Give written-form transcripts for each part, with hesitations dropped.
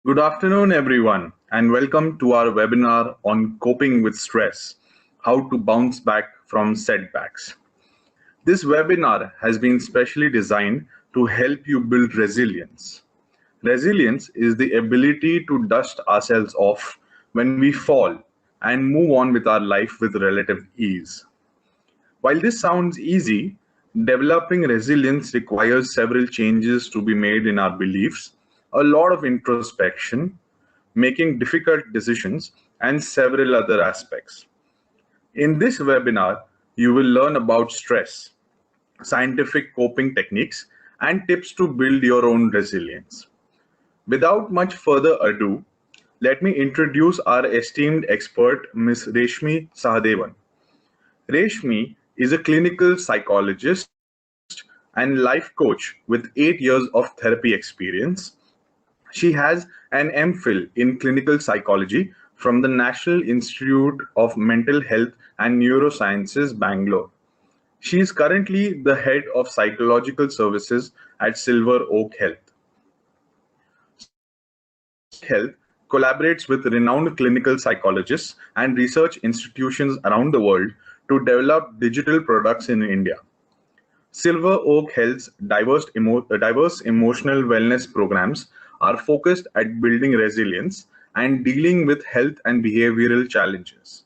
Good afternoon, everyone, and welcome to our webinar on coping with stress, how to bounce back from setbacks. This webinar has been specially designed to help you build resilience. Resilience is the ability to dust ourselves off when we fall and move on with our life with relative ease. While this sounds easy, developing resilience requires several changes to be made in our beliefs, a lot of introspection, making difficult decisions, and several other aspects. In this webinar, you will learn about stress, scientific coping techniques, and tips to build your own resilience. Without much further ado, let me introduce our esteemed expert, Ms. Reshmi Sahadevan. Reshmi is a clinical psychologist and life coach with 8 years of therapy experience. She has an MPhil in clinical psychology from the National Institute of Mental Health and Neurosciences, Bangalore. She is currently the head of psychological services at Silver Oak Health. Health collaborates with renowned clinical psychologists and research institutions around the world to develop digital products in India. Silver Oak Health's diverse emotional wellness programs are focused at building resilience and dealing with health and behavioral challenges.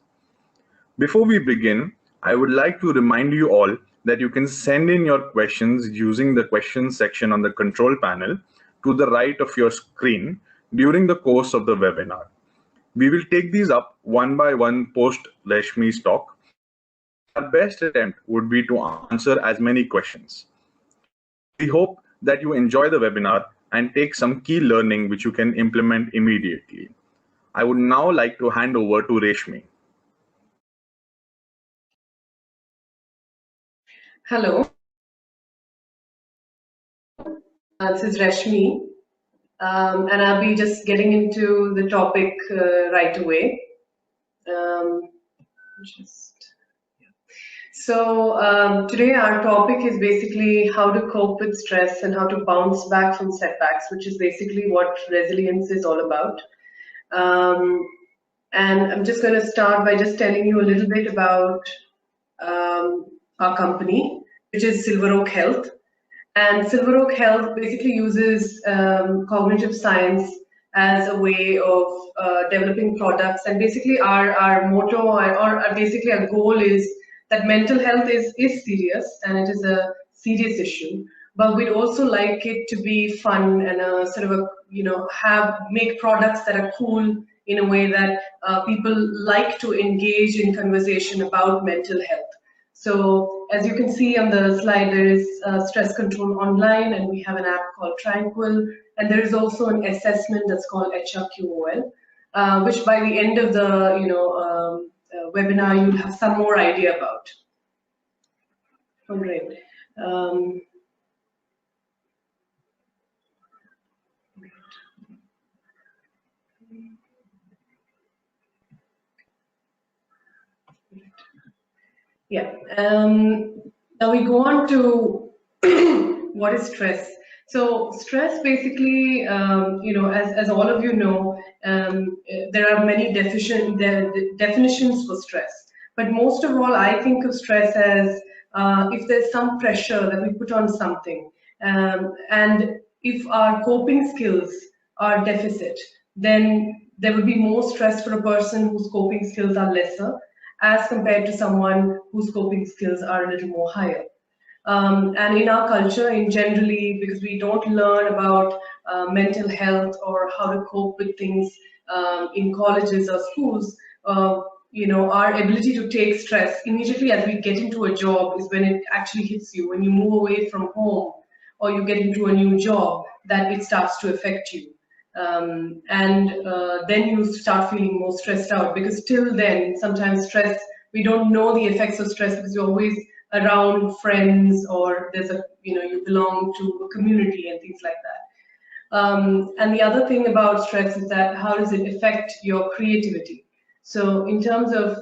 Before we begin, I would like to remind you all that you can send in your questions using the questions section on the control panel to the right of your screen during the course of the webinar. We will take these up one by one post Reshmi's talk. Our best attempt would be to answer as many questions. We hope that you enjoy the webinar and take some key learning which you can implement immediately. I would now like to hand over to Reshmi. Hello, this is Reshmi, and I'll be just getting into the topic right away. Today our topic is basically how to cope with stress and how to bounce back from setbacks, which is basically what resilience is all about. And I'm just going to start by just telling you a little bit about our company, which is Silver Oak Health. And Silver Oak Health basically uses cognitive science as a way of developing products. And basically our motto or basically our goal is that mental health is serious and it is a serious issue. But we'd also like it to be fun and make products that are cool in a way that people like to engage in conversation about mental health. So as you can see on the slide, there is stress control online, and we have an app called Tranquil, and there is also an assessment that's called HRQOL, which by the end of the webinar you'll have some more idea about. Oh, great. Yeah. Now we go on to what is stress. So stress basically, as all of you know, there are many definitions for stress. But most of all, I think of stress as if there's some pressure that we put on something, and if our coping skills are deficit, then there would be more stress for a person whose coping skills are lesser, as compared to someone whose coping skills are a little more higher. And in our culture, in generally, because we don't learn about mental health or how to cope with things in colleges or schools, our ability to take stress immediately as we get into a job is when it actually hits you. When you move away from home or you get into a new job, that it starts to affect you. Then you start feeling more stressed out, because till then, sometimes stress, we don't know the effects of stress because you're always around friends, or there's you belong to a community and things like that. And the other thing about stress is that how does it affect your creativity? So in terms of,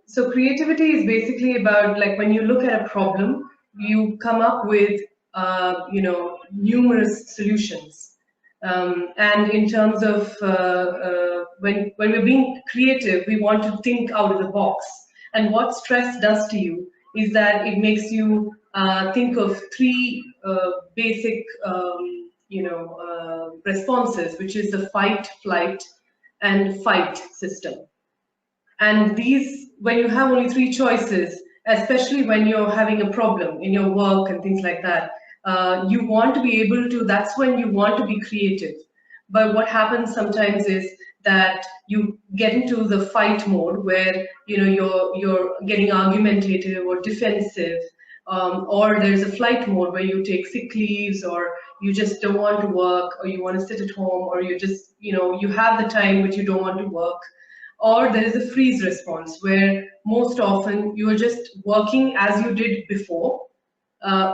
so creativity is basically about, like, when you look at a problem, you come up with, numerous solutions. And in terms of when we're being creative, we want to think out of the box. And what stress does to you is that it makes you think of three basic, responses, which is the fight, flight, and fight system. And these, when you have only three choices, especially when you're having a problem in your work and things like that, you want to be able to, that's when you want to be creative. But what happens sometimes is that you get into the fight mode where you're getting argumentative or defensive, or there's a flight mode where you take sick leaves, or you just don't want to work, or you want to sit at home, or you just you have the time but you don't want to work. Or there is a freeze response where most often you are just working as you did before,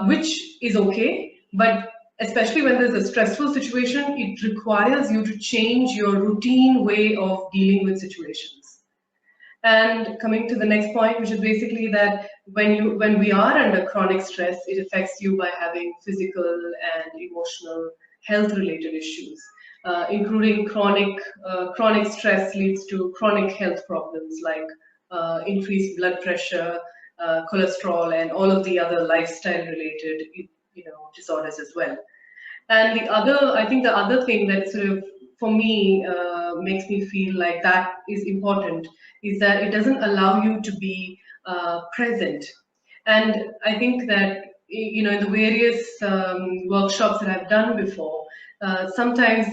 which is okay, but especially when there's a stressful situation, it requires you to change your routine way of dealing with situations. And coming to the next point, which is basically that when we are under chronic stress, it affects you by having physical and emotional health related issues, including chronic stress leads to chronic health problems like increased blood pressure, cholesterol, and all of the other lifestyle related disorders as well. And I think the other thing that sort of, for me, makes me feel like that is important is that it doesn't allow you to be present. And I think that, in the various workshops that I've done before, sometimes,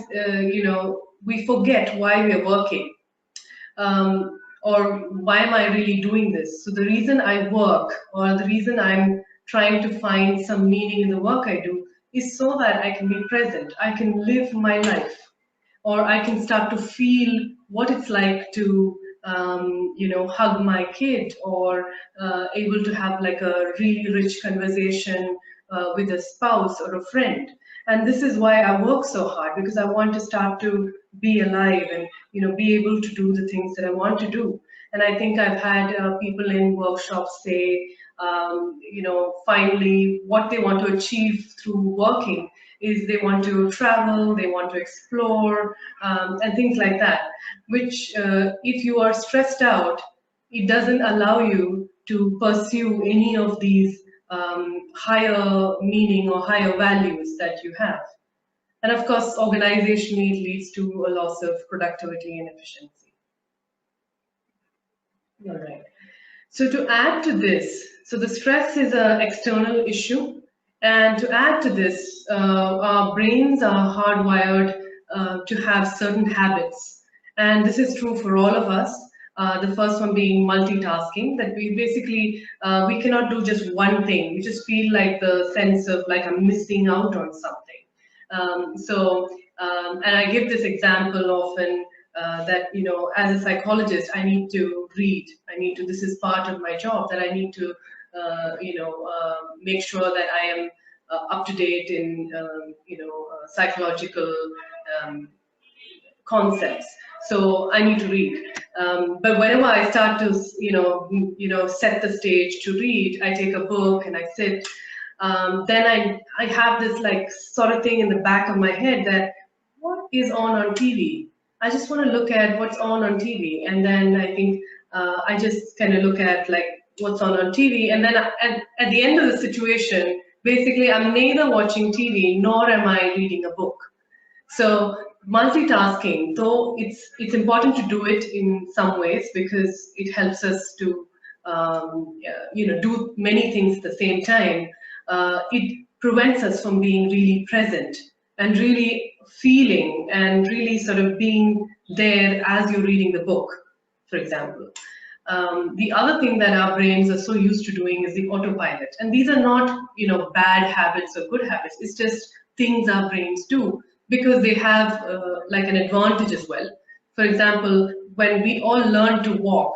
we forget why we're working. Or why am I really doing this? So the reason I work, or the reason I'm trying to find some meaning in the work I do, is so that I can be present. I can live my life, or I can start to feel what it's like to, hug my kid, or able to have like a really rich conversation with a spouse or a friend. And this is why I work so hard, because I want to start to be alive and be able to do the things that I want to do. And I think I've had people in workshops say, finally, what they want to achieve through working is they want to travel, they want to explore, and things like that, which if you are stressed out, it doesn't allow you to pursue any of these higher meaning or higher values that you have. And of course, organizationally, it leads to a loss of productivity and efficiency. All right. So to add to this, so the stress is an external issue. And to add to this, our brains are hardwired to have certain habits. And this is true for all of us. The first one being multitasking, that we basically, we cannot do just one thing. We just feel like the sense of like I'm missing out on something. And I give this example often, that as a psychologist, I need to read. This is part of my job, that I need to make sure that I am up to date in psychological concepts. So I need to read. But whenever I start to set the stage to read, I take a book and I sit. Then I have this like sort of thing in the back of my head that what is on TV? I just want to look at what's on TV, and then I think I just kind of look at like what's on TV, and then at the end of the situation, basically I'm neither watching TV nor am I reading a book. So multitasking, though it's important to do it in some ways because it helps us to do many things at the same time. It prevents us from being really present and really feeling and really sort of being there as you're reading the book, for example. The other thing that our brains are so used to doing is the autopilot. And these are not, bad habits or good habits. It's just things our brains do because they have like an advantage as well. For example, when we all learn to walk,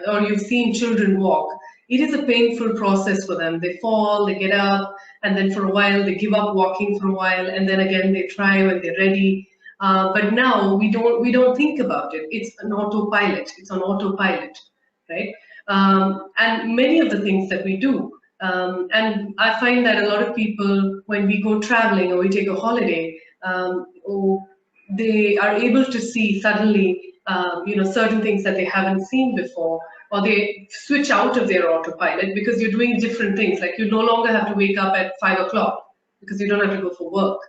or you've seen children walk, it is a painful process for them. They fall, they get up, and then for a while they give up walking for a while, and then again they try when they're ready. But now we don't think about it. It's an autopilot. It's on autopilot, right? And many of the things that we do. And I find that a lot of people, when we go traveling or we take a holiday, or they are able to see suddenly, certain things that they haven't seen before, or they switch out of their autopilot because you're doing different things. Like you no longer have to wake up at 5 o'clock because you don't have to go for work.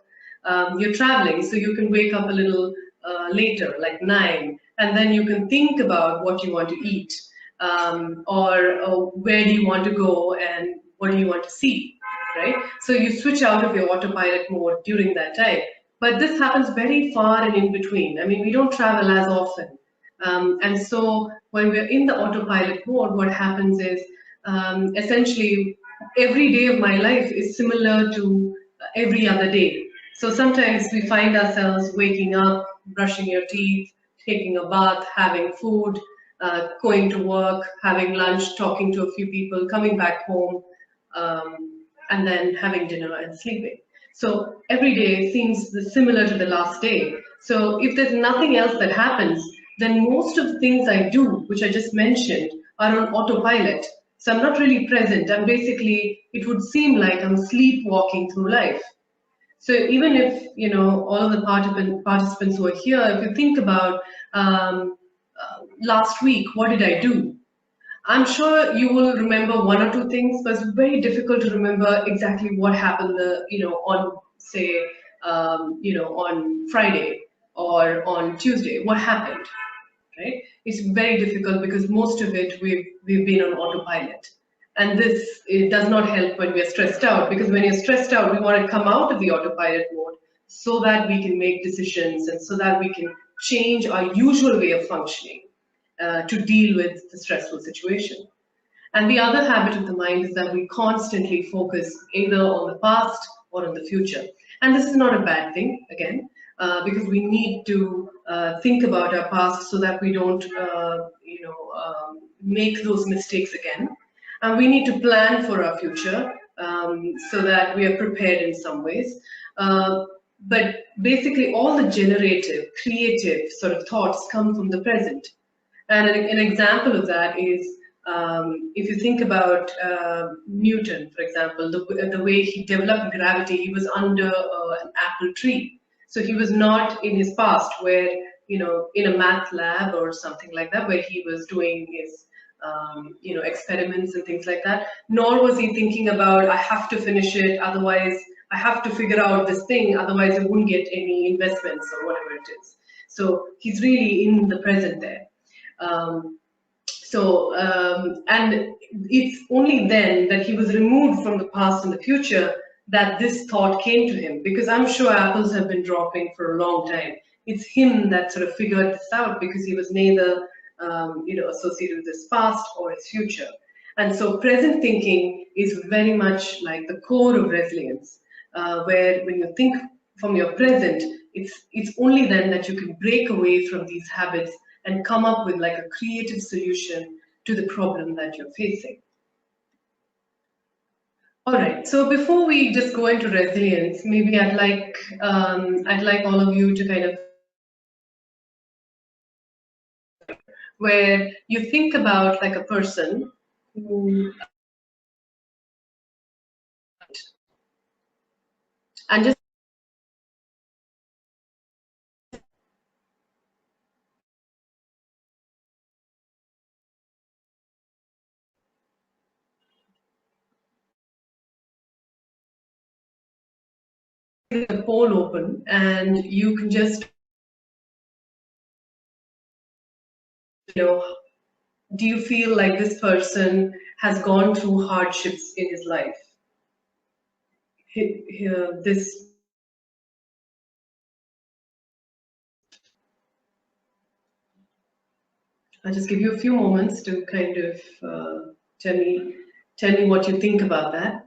You're traveling, so you can wake up a little later, like 9, and then you can think about what you want to eat, or where do you want to go and what do you want to see, right? So you switch out of your autopilot mode during that time. But this happens very far and in between. I mean, we don't travel as often. And so when we're in the autopilot mode, what happens is essentially every day of my life is similar to every other day. So sometimes we find ourselves waking up, brushing your teeth, taking a bath, having food, going to work, having lunch, talking to a few people, coming back home, and then having dinner and sleeping. So every day seems similar to the last day. So if there's nothing else that happens, then most of the things I do, which I just mentioned, are on autopilot. So I'm not really present. I'm basically, it would seem like I'm sleepwalking through life. So even if, all of the participants who are here, if you think about last week, what did I do? I'm sure you will remember one or two things, but it's very difficult to remember exactly what happened, on say, on Friday or on Tuesday. What happened, right? It's very difficult because most of it we've been on autopilot, and this it does not help when we are stressed out, because when you're stressed out, we want to come out of the autopilot mode so that we can make decisions and so that we can change our usual way of functioning to deal with the stressful situation. And the other habit of the mind is that we constantly focus either on the past or on the future. And this is not a bad thing, again, because we need to think about our past so that we don't, make those mistakes again. And we need to plan for our future so that we are prepared in some ways. But basically, all the generative, creative sort of thoughts come from the present. And an example of that is if you think about Newton, for example, the way he developed gravity, he was under an apple tree. So he was not in his past where, in a math lab or something like that, where he was doing his, experiments and things like that. Nor was he thinking about, I have to finish it, otherwise I have to figure out this thing, otherwise I wouldn't get any investments or whatever it is. So he's really in the present there. Um, and it's only then that he was removed from the past and the future that this thought came to him, because I'm sure apples have been dropping for a long time. It's him that sort of figured this out because he was neither, associated with his past or his future. And so present thinking is very much like the core of resilience, where when you think from your present, it's only then that you can break away from these habits and come up with like a creative solution to the problem that you're facing. All right. So before we just go into resilience, maybe I'd like all of you to kind of, where you think about like a person who, and just the poll open, and you can just, do you feel like this person has gone through hardships in his life? This I'll just give you a few moments to kind of tell me what you think about that.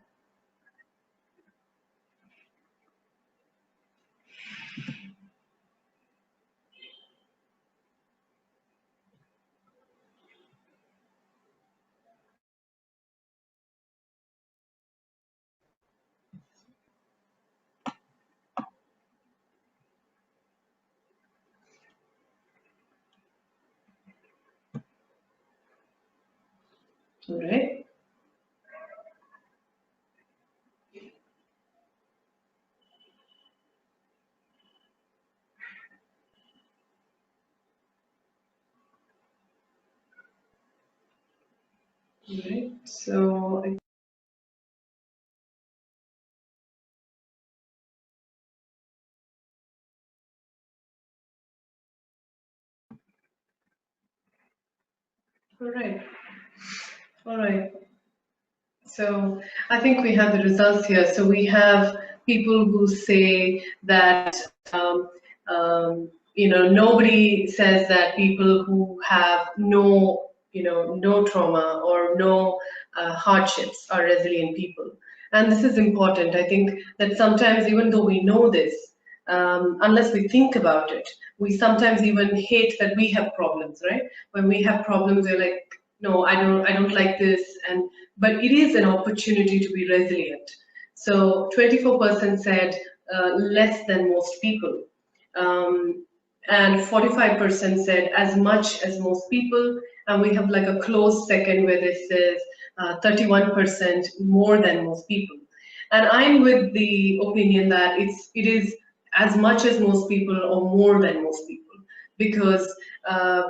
All right. Right. So, all right. All right. So I think we have the results here. So we have people who say that nobody says that people who have no trauma or no hardships are resilient people. And this is important. I think that sometimes, even though we know this, unless we think about it, we sometimes even hate that we have problems, right? When we have problems, we're like, no, I don't like this, and but it is an opportunity to be resilient. So 24% said less than most people, um, and 45% said as much as most people, and we have like a close second where this says 31% more than most people. And I'm with the opinion that it is as much as most people or more than most people, because uh,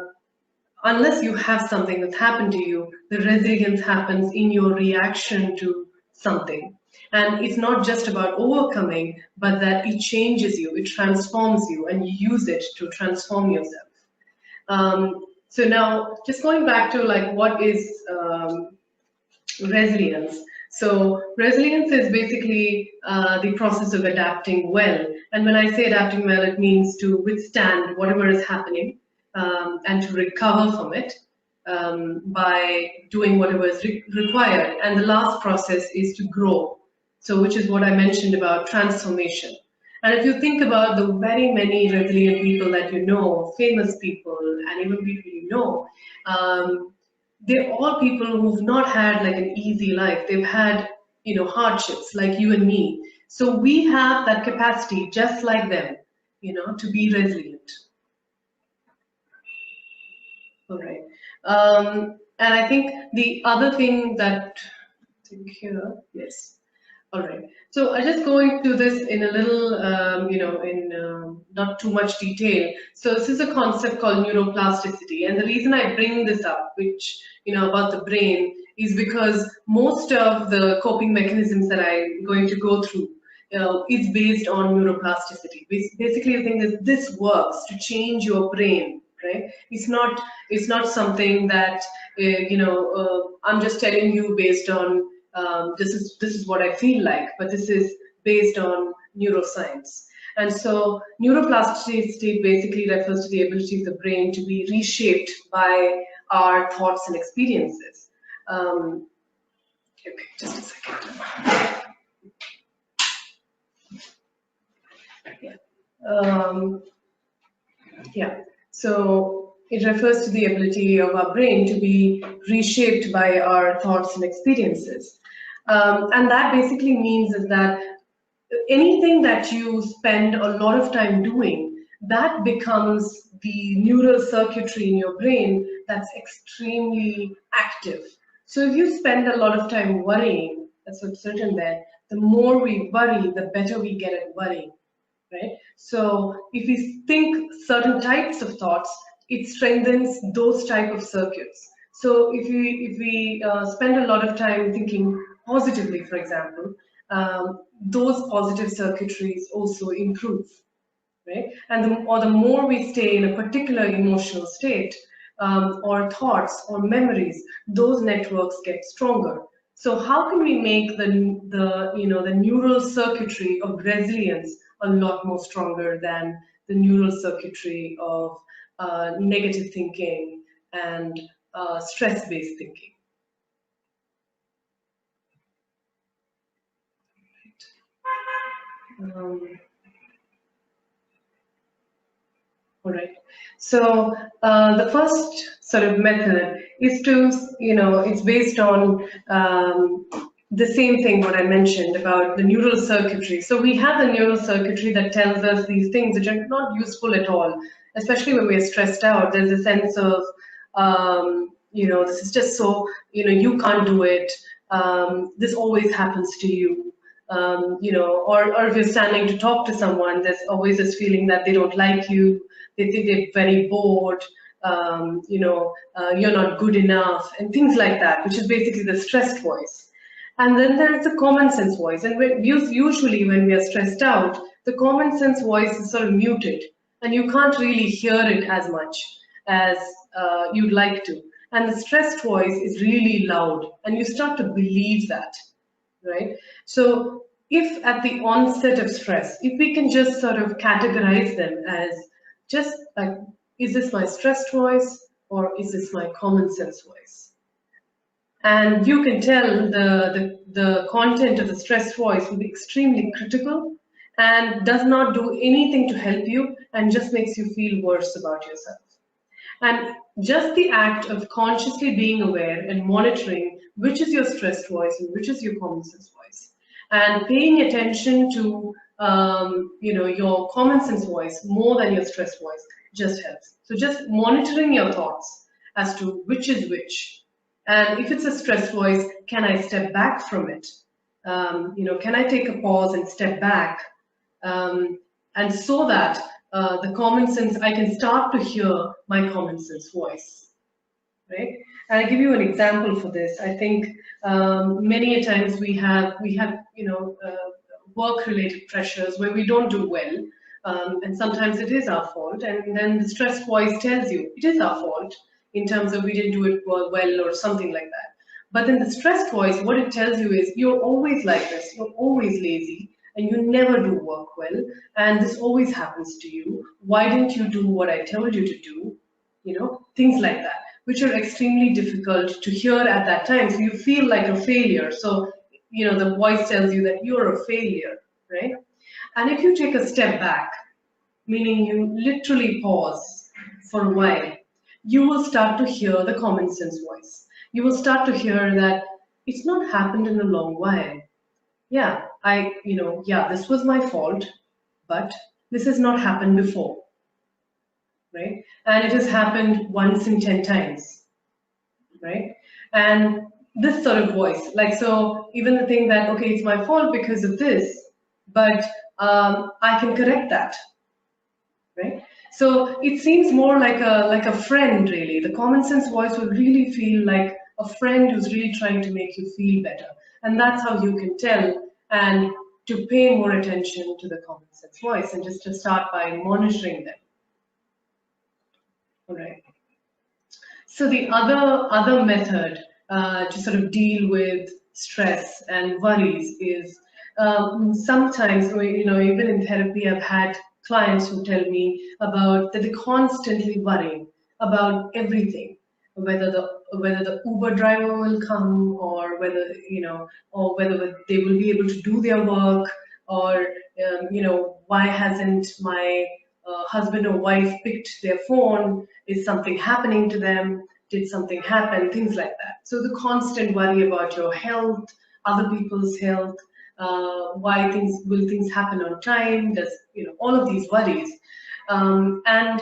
unless you have something that's happened to you, the resilience happens in your reaction to something. And it's not just about overcoming, but that it changes you, it transforms you, and you use it to transform yourself. So now, just going back to like what is resilience. So resilience is basically the process of adapting well. And when I say adapting well, it means to withstand whatever is happening, and to recover from it by doing whatever is required. And the last process is to grow. So which is what I mentioned about transformation. And if you think about the very many resilient people that you know, famous people, and even people you know, they're all people who've not had like an easy life. They've had, hardships like you and me. So we have that capacity, just like them, to be resilient. All right. And I think the other thing that I think here, yes. All right. So I just go into this in a little, in not too much detail. So this is a concept called neuroplasticity, and the reason I bring this up, which about the brain, is because most of the coping mechanisms that I'm going to go through, is based on neuroplasticity. Basically, the thing is, this works to change your brain, right? It's not something that I'm just telling you based on this is what I feel like, but this is based on neuroscience. And so neuroplasticity basically refers to the ability of the brain to be reshaped by our thoughts and experiences. Okay, just a second. Yeah. Um, Yeah, so it refers to the ability of our brain to be reshaped by our thoughts and experiences. And that basically means is that anything that you spend a lot of time doing, that becomes the neural circuitry in your brain that's extremely active. So if you spend a lot of time worrying, that's what's written there, the more we worry, the better we get at worrying, right? So if we think certain types of thoughts, it strengthens those type of circuits. So if we spend a lot of time thinking positively, for example, those positive circuitries also improve, right? And the more we stay in a particular emotional state, or thoughts or memories, those networks get stronger. So how can we make the neural circuitry of resilience a lot more stronger than the neural circuitry of negative thinking and stress-based thinking? Um, All right. So the first sort of method is to, it's based on the same thing what I mentioned about the neural circuitry. So we have the neural circuitry that tells us these things which are not useful at all, especially when we're stressed out. There's a sense of, this is just so, you can't do it. This always happens to you. Or if you're standing to talk to someone, there's always this feeling that they don't like you, they think they're very bored, you're not good enough, and things like that, which is basically the stressed voice. And then there is the common sense voice. And usually when we are stressed out, the common sense voice is sort of muted, and you can't really hear it as much as you'd like to. And the stressed voice is really loud, and you start to believe that, right? So if at the onset of stress, if we can just sort of categorize them as just like, is this my stressed voice or is this my common sense voice? And you can tell the content of the stressed voice will be extremely critical and does not do anything to help you and just makes you feel worse about yourself. And just the act of consciously being aware and monitoring which is your stressed voice and which is your common sense voice, and paying attention to your common sense voice more than your stressed voice just helps. So just monitoring your thoughts as to which is which. And if it's a stressed voice, can I step back from it? Can I take a pause and step back? And so that the common sense, I can start to hear my common sense voice, right? And I give you an example for this. I think many a times we have work-related pressures where we don't do well, and sometimes it is our fault, and then the stress voice tells you it is our fault in terms of we didn't do it well or something like that. But then the stressed voice, what it tells you is you're always like this, you're always lazy, and you never do work well, and this always happens to you. Why didn't you do what I told you to do? Things like that, which are extremely difficult to hear at that time. So you feel like a failure. So, the voice tells you that you're a failure, right? And if you take a step back, meaning you literally pause for a while, you will start to hear the common sense voice. You will start to hear that it's not happened in a long while. Yeah, this was my fault, but this has not happened before, right? And it has happened once in 10 times, right? And this sort of voice, like, so even the thing that, okay, it's my fault because of this, but I can correct that, right? So it seems more like a friend, really. The common sense voice will really feel like a friend who's really trying to make you feel better. And that's how you can tell, and to pay more attention to the common sense voice and just to start by monitoring them. All right. So the other method to sort of deal with stress and worries is sometimes, even in therapy, I've had clients who tell me about that they're constantly worrying about everything, whether the Uber driver will come, or whether they will be able to do their work, or why hasn't my husband or wife picked their phone? Is something happening to them? Did something happen? Things like that. So the constant worry about your health, other people's health, why things happen on time? Does all of these worries, and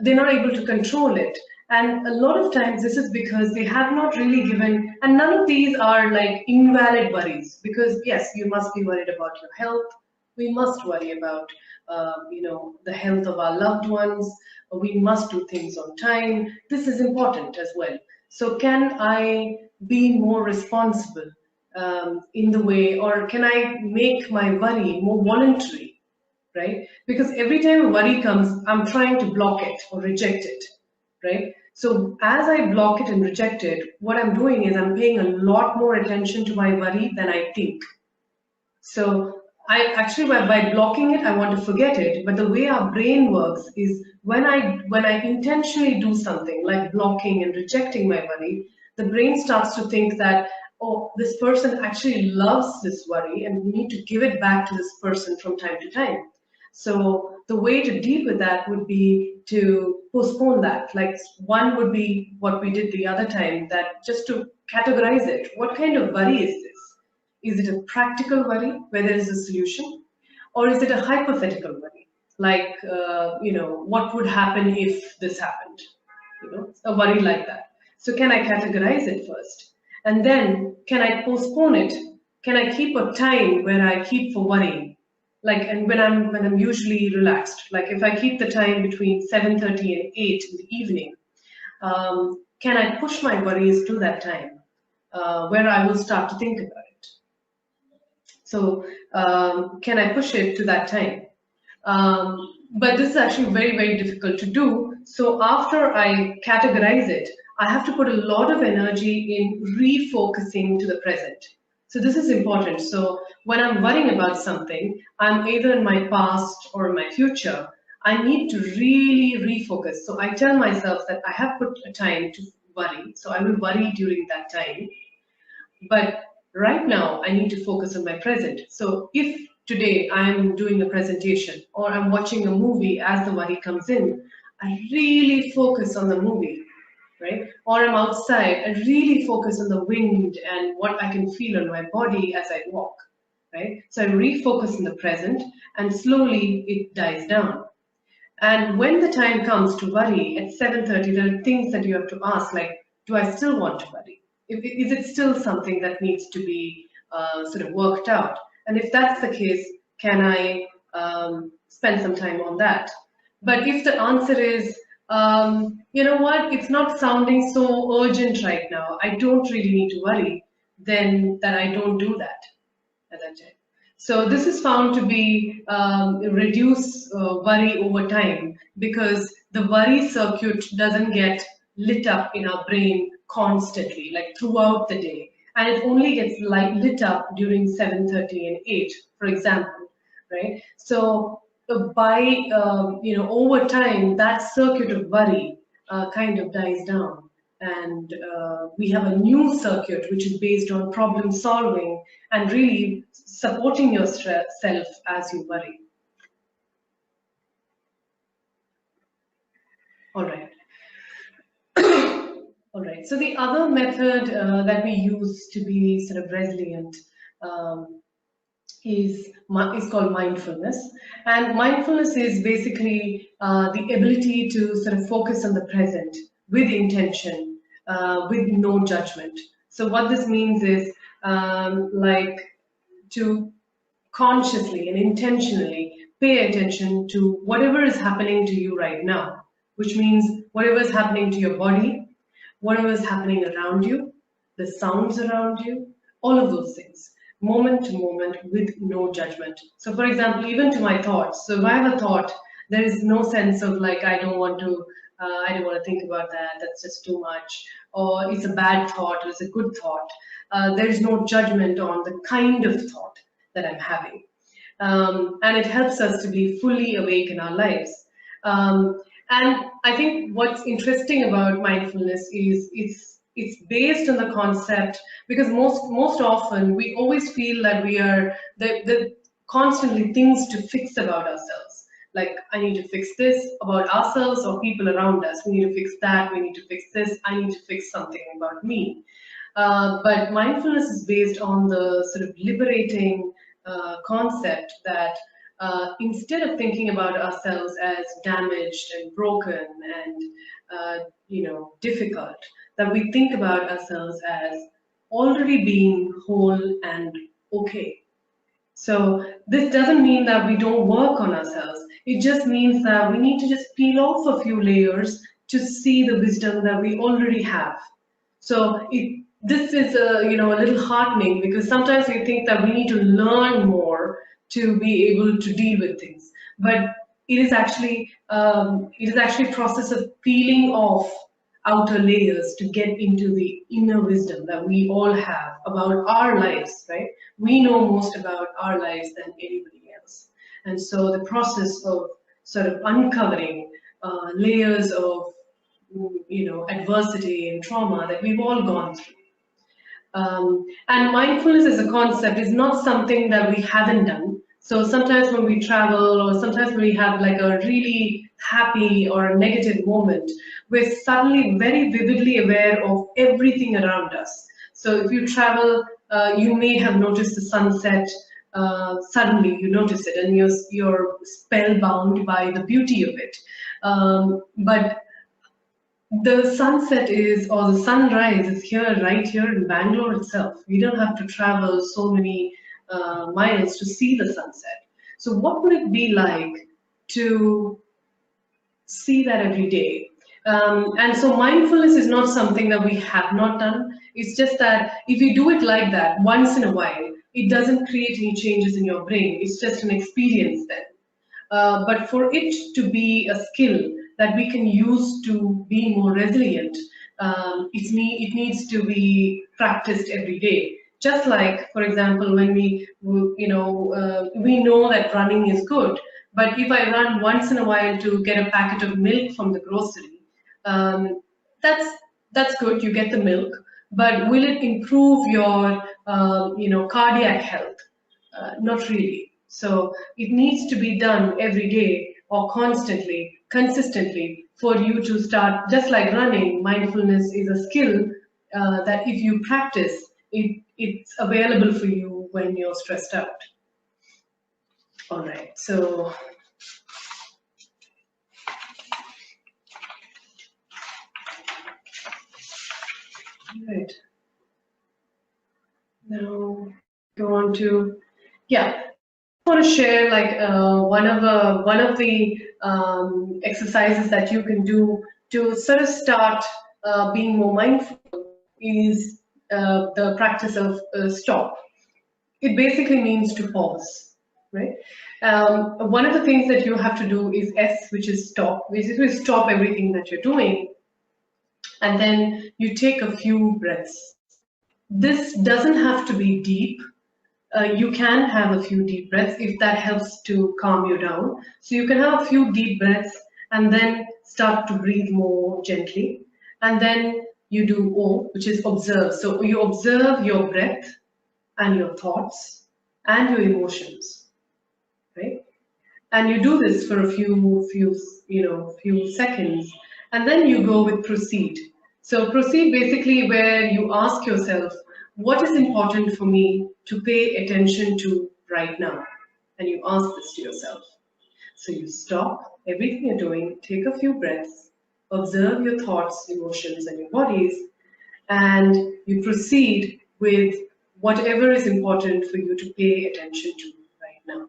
they're not able to control it. And a lot of times this is because they have not really given, and none of these are like invalid worries, because yes, you must be worried about your health. We must worry about the health of our loved ones. We must do things on time. This is important as well. So can I be more responsible in the way, or can I make my worry more voluntary, right? Because every time a worry comes, I'm trying to block it or reject it, right? So as I block it and reject it, what I'm doing is I'm paying a lot more attention to my worry than I think. So I actually, by blocking it, I want to forget it. But the way our brain works is when I intentionally do something like blocking and rejecting my worry, the brain starts to think that, oh, this person actually loves this worry, and we need to give it back to this person from time to time. So the way to deal with that would be to postpone that. Like, one would be what we did the other time, that just to categorize it. What kind of worry is this? Is it a practical worry where there is a solution? Or is it a hypothetical worry? Like, what would happen if this happened? A worry like that. So can I categorize it first? And then can I postpone it? Can I keep a time where I keep for worrying? Like, and when I'm usually relaxed, like if I keep the time between 7:30 and 8 in the evening, can I push my worries to that time where I will start to think about it? So can I push it to that time? But this is actually very, very difficult to do. So after I categorize it, I have to put a lot of energy in refocusing to the present. So this is important. So when I'm worrying about something, I'm either in my past or in my future, I need to really refocus. So I tell myself that I have put a time to worry. So I will worry during that time. But right now, I need to focus on my present. So if today I'm doing a presentation or I'm watching a movie as the worry comes in, I really focus on the movie, right? Or I'm outside, I really focus on the wind and what I can feel on my body as I walk, right? So I refocus in the present and slowly it dies down. And when the time comes to worry at 7:30, there are things that you have to ask, like, do I still want to worry? Is it still something that needs to be sort of worked out? And if that's the case, can I spend some time on that? But if the answer is, you know what, it's not sounding so urgent right now, I don't really need to worry, then that I don't do that at that time. So this is found to be reduce worry over time because the worry circuit doesn't get lit up in our brain constantly, like throughout the day, and it only gets lit up during 7:30 and 8, for example, right? So by over time, that circuit of worry kind of dies down and we have a new circuit which is based on problem solving and really supporting yourself as you worry. All right. All right. So the other method that we use to be sort of resilient um, is called mindfulness. And mindfulness is basically the ability to sort of focus on the present with intention, with no judgment. So what this means is like to consciously and intentionally pay attention to whatever is happening to you right now, which means whatever is happening to your body, whatever is happening around you, the sounds around you, all of those things, moment to moment with no judgment. So, for example, even to my thoughts. So, if I have a thought, there is no sense of like, I don't want to think about that, that's just too much, or it's a bad thought, or it's a good thought. There is no judgment on the kind of thought that I'm having. And it helps us to be fully awake in our lives. And I think what's interesting about mindfulness is it's based on the concept because most often we always feel that we are the constantly things to fix about ourselves. Like I need to fix this about ourselves or people around us. We need to fix that. We need to fix this. I need to fix something about me. But mindfulness is based on the sort of liberating concept that instead of thinking about ourselves as damaged and broken and difficult, that we think about ourselves as already being whole and okay. So this doesn't mean that we don't work on ourselves. It just means that we need to just peel off a few layers to see the wisdom that we already have. So this is a little heartening because sometimes we think that we need to learn more to be able to deal with things, but it is actually a process of peeling off outer layers to get into the inner wisdom that we all have about our lives, right? We know most about our lives than anybody else, and so the process of sort of uncovering layers of adversity and trauma that we've all gone through. And mindfulness as a concept is not something that we haven't done. So sometimes when we travel or sometimes when we have like a really happy or a negative moment, we're suddenly very vividly aware of everything around us. So if you travel, you may have noticed the sunset. Suddenly you notice it and you're spellbound by the beauty of it. But the sunset is, or the sunrise is here, right here in Bangalore itself. We don't have to travel so many miles to see the sunset. So, what would it be like to see that every day? And so mindfulness is not something that we have not done. It's just that if you do it like that once in a while, it doesn't create any changes in your brain. It's just an experience then. But for it to be a skill that we can use to be more resilient, it needs to be practiced every day. Just like, for example, when we know that running is good, but if I run once in a while to get a packet of milk from the grocery, um, that's that's good. You get the milk, but will it improve your cardiac health? Not really. So it needs to be done every day or constantly, consistently for you to start. Just like running, mindfulness is a skill that if you practice, it's available for you when you're stressed out. All right. So right now go on to yeah. Want to share like one of the exercises that you can do to sort of start being more mindful is the practice of stop. It basically means to pause, right? One of the things that you have to do is S, which is stop. Basically, stop everything that you're doing, and then you take a few breaths. This doesn't have to be deep. You can have a few deep breaths if that helps to calm you down. So you can have a few deep breaths and then start to breathe more gently. And then you do O, which is observe. So you observe your breath and your thoughts and your emotions, right? And you do this for a few seconds, and then you go with proceed. So proceed basically where you ask yourself, what is important for me to pay attention to right now? And you ask this to yourself. So you stop everything you're doing, take a few breaths, observe your thoughts, emotions, and your bodies, and you proceed with whatever is important for you to pay attention to right now.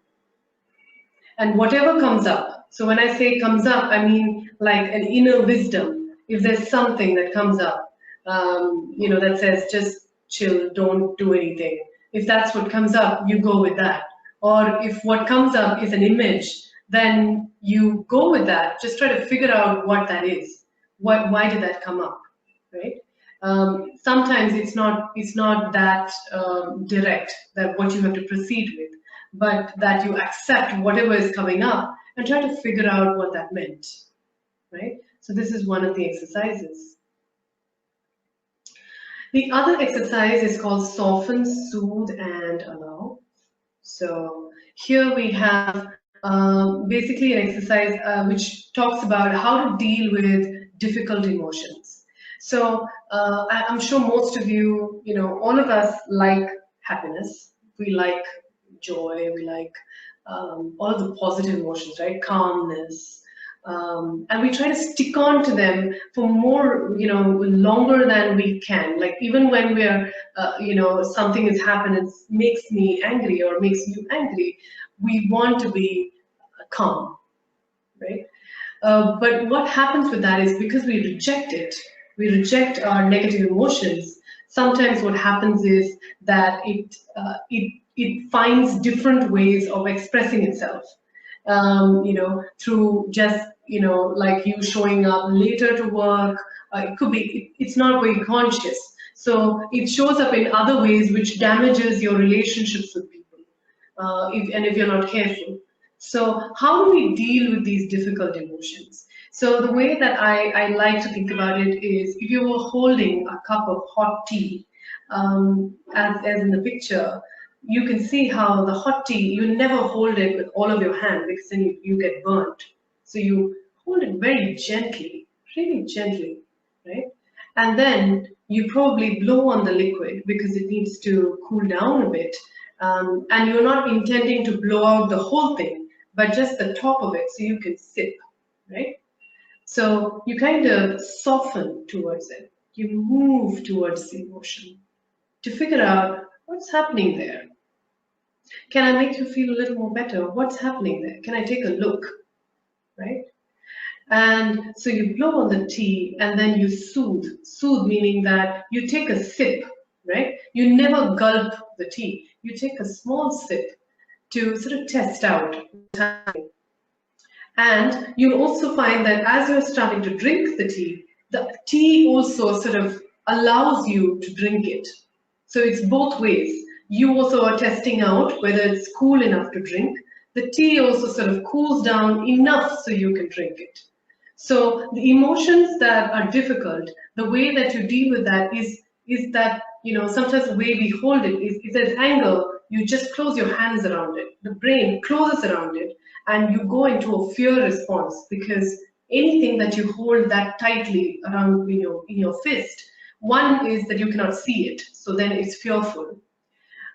And whatever comes up, so when I say comes up, I mean like an inner wisdom. If there's something that comes up, that says just chill, don't do anything. If that's what comes up, you go with that. Or if what comes up is an image, then you go with that. Just try to figure out what that is. Why did that come up, right? Sometimes it's not that direct that what you have to proceed with, but that you accept whatever is coming up and try to figure out what that meant, right? So this is one of the exercises. The other exercise is called soften, soothe, and allow. So here we have basically an exercise which talks about how to deal with difficult emotions. So I'm sure most of you, all of us like happiness. We like joy. We like all of the positive emotions, right? Calmness. And we try to stick on to them for more, longer than we can. Like even when we're, something has happened and makes me angry or makes you angry, we want to be calm, right? But what happens with that is because we reject our negative emotions. Sometimes what happens is that it finds different ways of expressing itself. Through just like you showing up later to work. It could be it's not very conscious, so it shows up in other ways which damages your relationships with people, if you're not careful. So how do we deal with these difficult emotions? So the way that I like to think about it is if you were holding a cup of hot tea, as in the picture, you can see how the hot tea, you never hold it with all of your hand because then you get burnt. So you hold it very gently, really gently, right? And then you probably blow on the liquid because it needs to cool down a bit. And you're not intending to blow out the whole thing, but just the top of it so you can sip, right? So you kind of soften towards it. You move towards the emotion to figure out what's happening there. Can I make you feel a little more better? What's happening there? Can I take a look, right? And so you blow on the tea and then you soothe. Soothe meaning that you take a sip, right? You never gulp the tea. You take a small sip to sort of test out. And you'll also find that as you're starting to drink the tea also sort of allows you to drink it. So it's both ways. You also are testing out whether it's cool enough to drink. The tea also sort of cools down enough so you can drink it. So the emotions that are difficult, the way that you deal with that is that, sometimes the way we hold it is if there's anger, you just close your hands around it. The brain closes around it and you go into a fear response because anything that you hold that tightly around in your fist, one is that you cannot see it, so then it's fearful.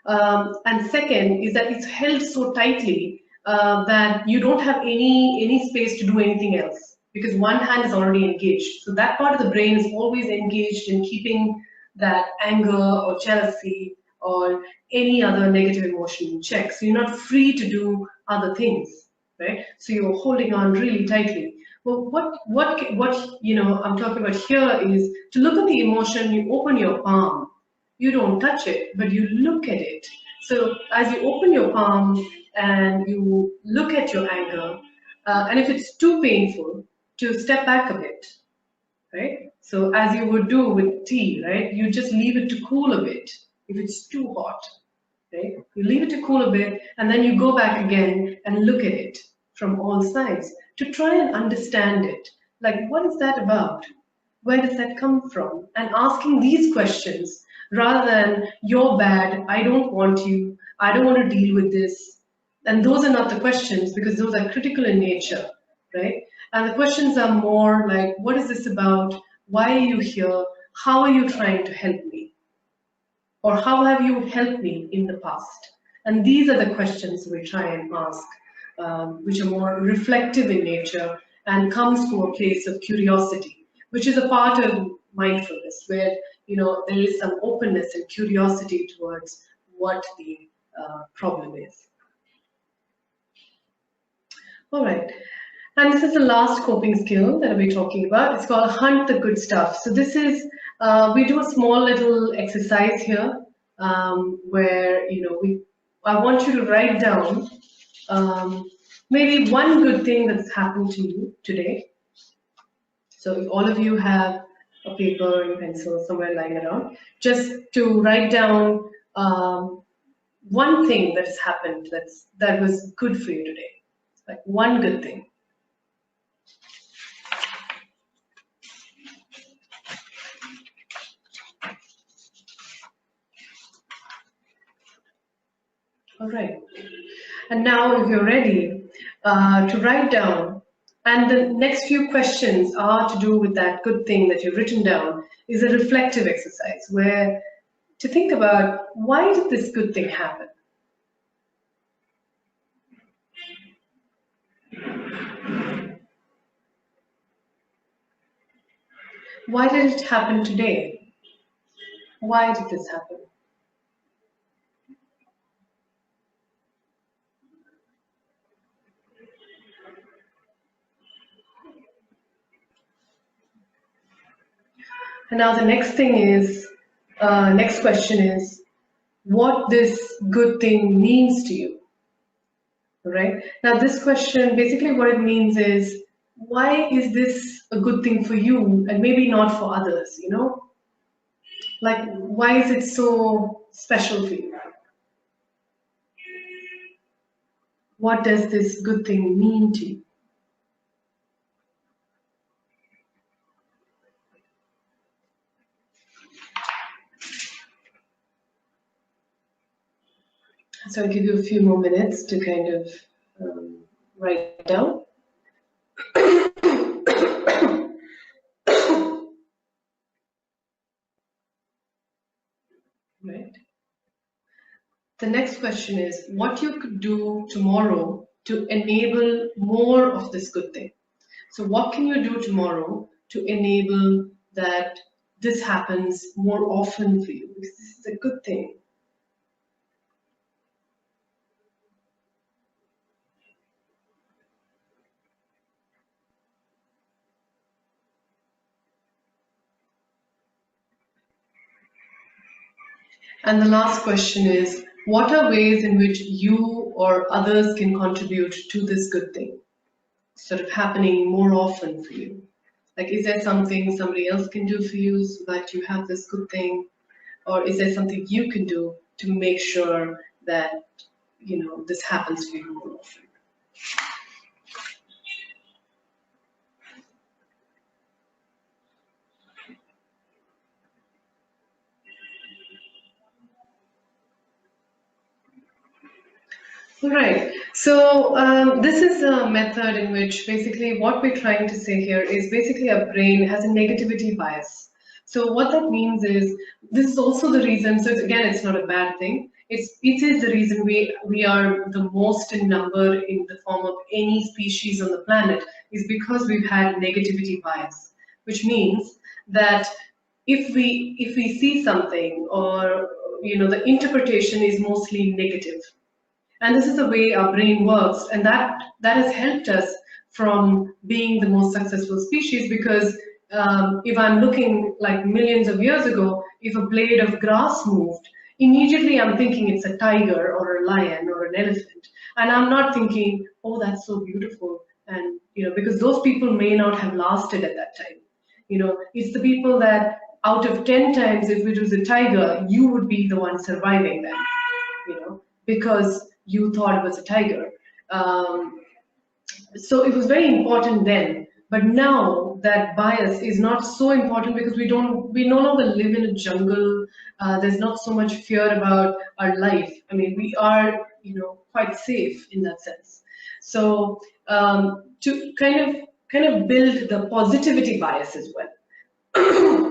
And second is that it's held so tightly that you don't have any space to do anything else because one hand is already engaged. So that part of the brain is always engaged in keeping that anger or jealousy or any other negative emotion in check. So you're not free to do other things, right? So you're holding on really tightly. Well, what I'm talking about here is to look at the emotion. You open your palm, you don't touch it, but you look at it. So as you open your palm and you look at your anger, and if it's too painful, to step back a bit, right? So as you would do with tea, right? You just leave it to cool a bit if it's too hot, right? You leave it to cool a bit, and then you go back again and look at it from all sides to try and understand it. Like, what is that about? Where does that come from? And asking these questions rather than, you're bad, I don't want you, I don't want to deal with this. And those are not the questions because those are critical in nature, right? And the questions are more like, what is this about? Why are you here? How are you trying to help me? Or how have you helped me in the past? And these are the questions we try and ask, which are more reflective in nature and comes from a place of curiosity, which is a part of mindfulness, where there is some openness and curiosity towards what the problem is. All right. And this is the last coping skill that we're talking about. It's called hunt the good stuff. So this is, we do a small little exercise here where, I want you to write down maybe one good thing that's happened to you today. So if all of you have a paper and pencil somewhere lying around, just to write down one thing that has happened that was good for you today. Like one good thing. All right. And now if you're ready to write down, and the next few questions are to do with that good thing that you've written down, is a reflective exercise where to think about, why did this good thing happen? Why did it happen today? Why did this happen? And now the next question is, what this good thing means to you, right? Now this question, basically what it means is, why is this a good thing for you and maybe not for others, Like, why is it so special for you? What does this good thing mean to you? So I'll give you a few more minutes to kind of write down. Right. The next question is what you could do tomorrow to enable more of this good thing. So what can you do tomorrow to enable that this happens more often for you? Because this is a good thing. And the last question is, what are ways in which you or others can contribute to this good thing sort of happening more often for you? Like, is there something somebody else can do for you so that you have this good thing? Or is there something you can do to make sure that, this happens for you more often? Right. So this is a method in which basically what we're trying to say here is basically our brain has a negativity bias. So what that means is this is also the reason. So again, it's not a bad thing. It is the reason we are the most in number in the form of any species on the planet is because we've had negativity bias, which means that if we see something or the interpretation is mostly negative, and this is the way our brain works, and that has helped us from being the most successful species because if I'm looking like millions of years ago, if a blade of grass moved, immediately I'm thinking it's a tiger or a lion or an elephant, and I'm not thinking, oh, that's so beautiful. And because those people may not have lasted at that time. It's the people that out of 10 times, if it was a tiger, you would be the one surviving them, because you thought it was a tiger. Um, so it was very important then. But now that bias is not so important because we no longer live in a jungle. There's not so much fear about our life. I mean, we are, quite safe in that sense. So to kind of build the positivity bias as well.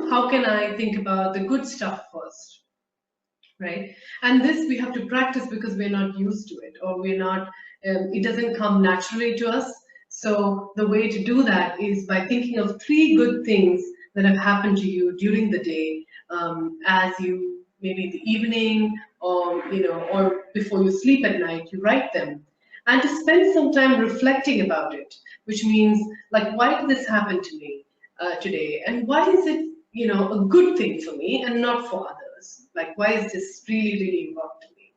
How can I think about the good stuff first? Right? And this we have to practice because we're not used to it, or we're not, it doesn't come naturally to us. So the way to do that is by thinking of three good things that have happened to you during the day, as you maybe in the evening or before you sleep at night, you write them. And to spend some time reflecting about it, which means like, why did this happen to me today? And why is it, a good thing for me and not for others? Like, why is this really, really important to me?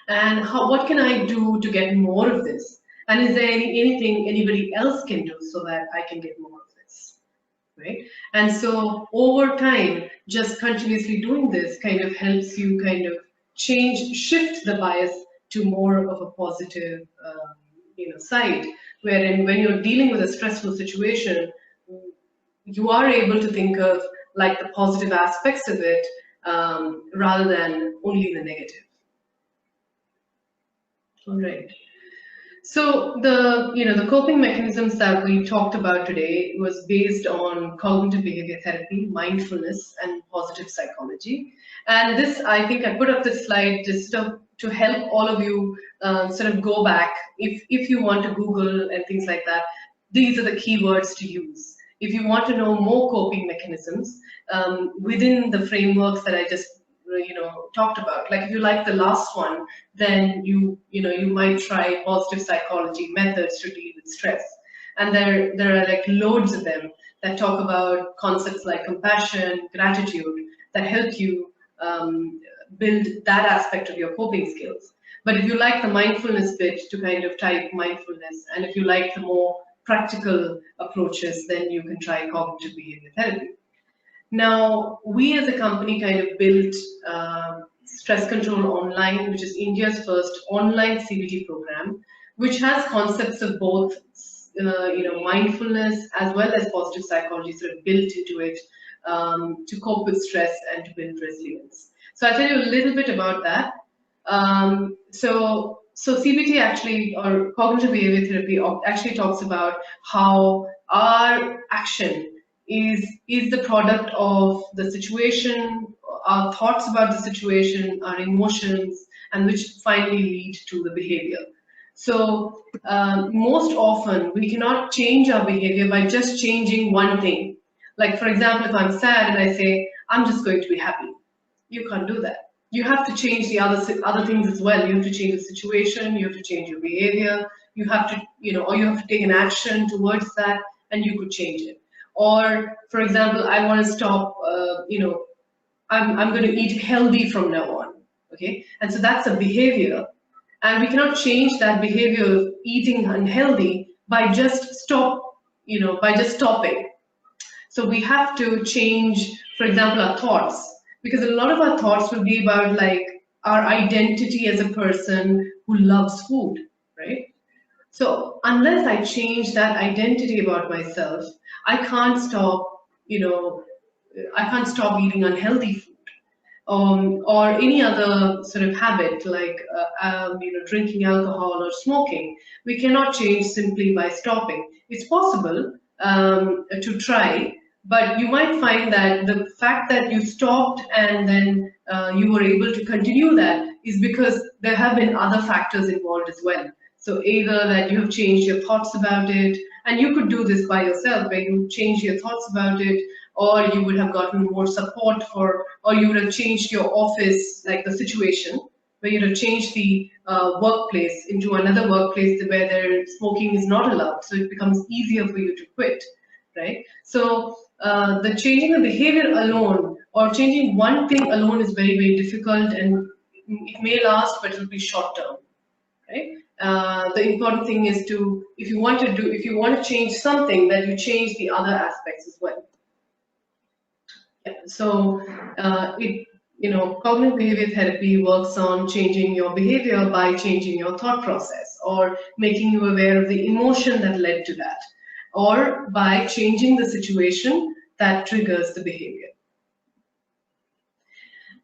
And what can I do to get more of this? And is there anything anybody else can do so that I can get more of this? Right? And so over time, just continuously doing this kind of helps you kind of shift the bias to more of a positive, side, wherein when you're dealing with a stressful situation, you are able to think of like the positive aspects of it, rather than only the negative. All right. So the coping mechanisms that we talked about today was based on cognitive behavior therapy, mindfulness, and positive psychology. And this, I think, I put up this slide just to help all of you sort of go back if you want to Google and things like that. These are the keywords to use. If you want to know more coping mechanisms within the frameworks that I just talked about, like if you like the last one, then you might try positive psychology methods to deal with stress. And there are like loads of them that talk about concepts like compassion, gratitude, that help you build that aspect of your coping skills. But if you like the mindfulness bit, to kind of type mindfulness, and if you like the more practical approaches, then you can try cognitive behavior therapy. Now, we as a company kind of built Stress Control Online, which is India's first online CBT program, which has concepts of both, mindfulness as well as positive psychology sort of built into it, to cope with stress and to build resilience. So I'll tell you a little bit about that. So CBT actually, or cognitive behavior therapy, actually talks about how our action is the product of the situation, our thoughts about the situation, our emotions, and which finally lead to the behavior. So most often we cannot change our behavior by just changing one thing. Like, for example, if I'm sad and I say, I'm just going to be happy, you can't do that. You have to change the other things as well. You have to change the situation, you have to change your behavior, you have to, or you have to take an action towards that, and you could change it. Or, for example, I want to stop, I'm going to eat healthy from now on. Okay, and so that's a behavior, and we cannot change that behavior of eating unhealthy by just by just stopping. So we have to change, for example, our thoughts, because a lot of our thoughts will be about like our identity as a person who loves food, right? So unless I change that identity about myself, I can't stop, I can't stop eating unhealthy food, or any other sort of habit like drinking alcohol or smoking. We cannot change simply by stopping. It's possible to try, but you might find that the fact that you stopped and then you were able to continue that is because there have been other factors involved as well. So either that you have changed your thoughts about it, and you could do this by yourself, where you change your thoughts about it, or you would have gotten more support for, or you would have changed your office, like the situation, where you'd have changed the workplace into another workplace where there smoking is not allowed, so it becomes easier for you to quit, right? So the changing the behavior alone, or changing one thing alone, is very, very difficult, and it may last, but it will be short term, right? The important thing is to, if you want to change something, that you change the other aspects as well. Yeah. So cognitive behavior therapy works on changing your behavior by changing your thought process, or making you aware of the emotion that led to that, or by changing the situation that triggers the behavior.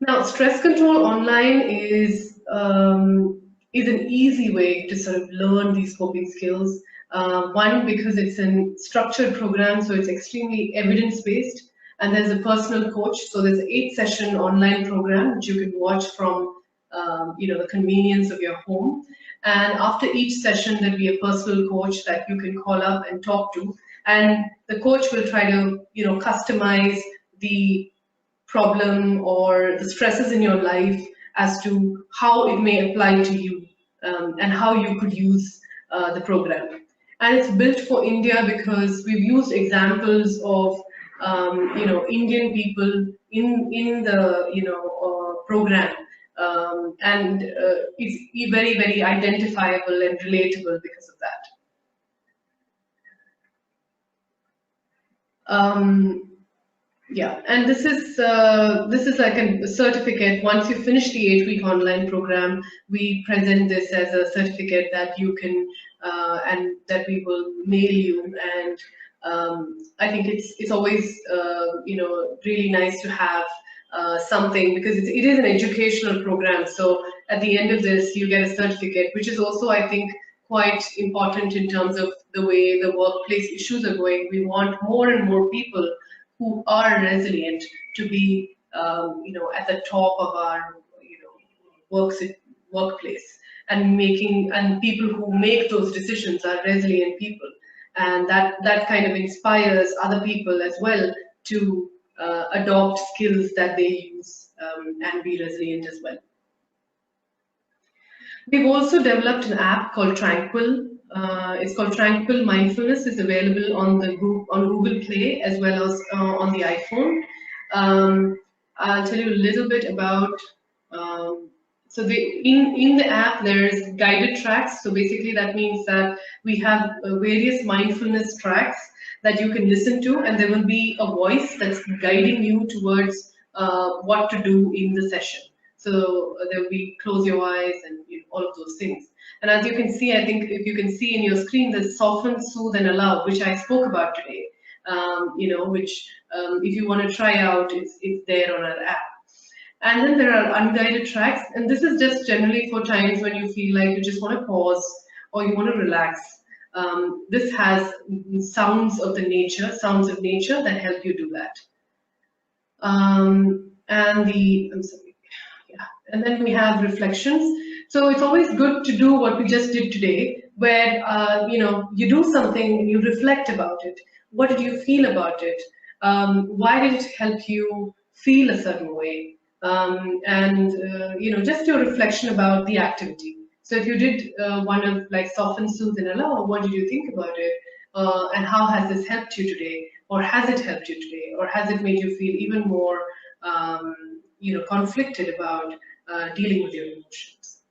Now, stress control online is an easy way to sort of learn these coping skills. One, because it's a structured program, so it's extremely evidence-based, and there's a personal coach. So there's an 8-session online program which you can watch from the convenience of your home. And after each session, there'll be a personal coach that you can call up and talk to, and the coach will try to customize the problem or the stresses in your life as to how it may apply to you, and how you could use the program. And it's built for India because we've used examples of Indian people in the program, and it's very, very identifiable and relatable because of that. Yeah, and this is like a certificate. Once you finish the 8-week online program, we present this as a certificate that you can and that we will mail you. And I think it's always really nice to have something, because it is an educational program. So at the end of this, you get a certificate, which is also, I think, quite important in terms of the way the workplace issues are going. We want more and more people who are resilient to be at the top of our workplace, and people who make those decisions are resilient people, and that kind of inspires other people as well to adopt skills that they use, and be resilient as well. We've also developed an app called Tranquil. It's called Tranquil Mindfulness. It's available on Google Play as well as on the iPhone. I'll tell you a little bit about. So in the app there's guided tracks. So basically that means that we have various mindfulness tracks that you can listen to, and there will be a voice that's guiding you towards what to do in the session. So there will be close your eyes and all of those things. And as you can see, I think if you can see in your screen, there's soften, soothe, and allow, which I spoke about today. Which if you want to try out, it's there on our app. And then there are unguided tracks, and this is just generally for times when you feel like you just want to pause or you want to relax. This has sounds of nature that help you do that. And then we have reflections. So it's always good to do what we just did today, where you do something and you reflect about it. What did you feel about it? Why did it help you feel a certain way? Just your reflection about the activity. So if you did one of like soften, soothe, and allow, what did you think about it? And how has this helped you today? Or has it helped you today? Or has it made you feel even more conflicted about dealing with your emotions.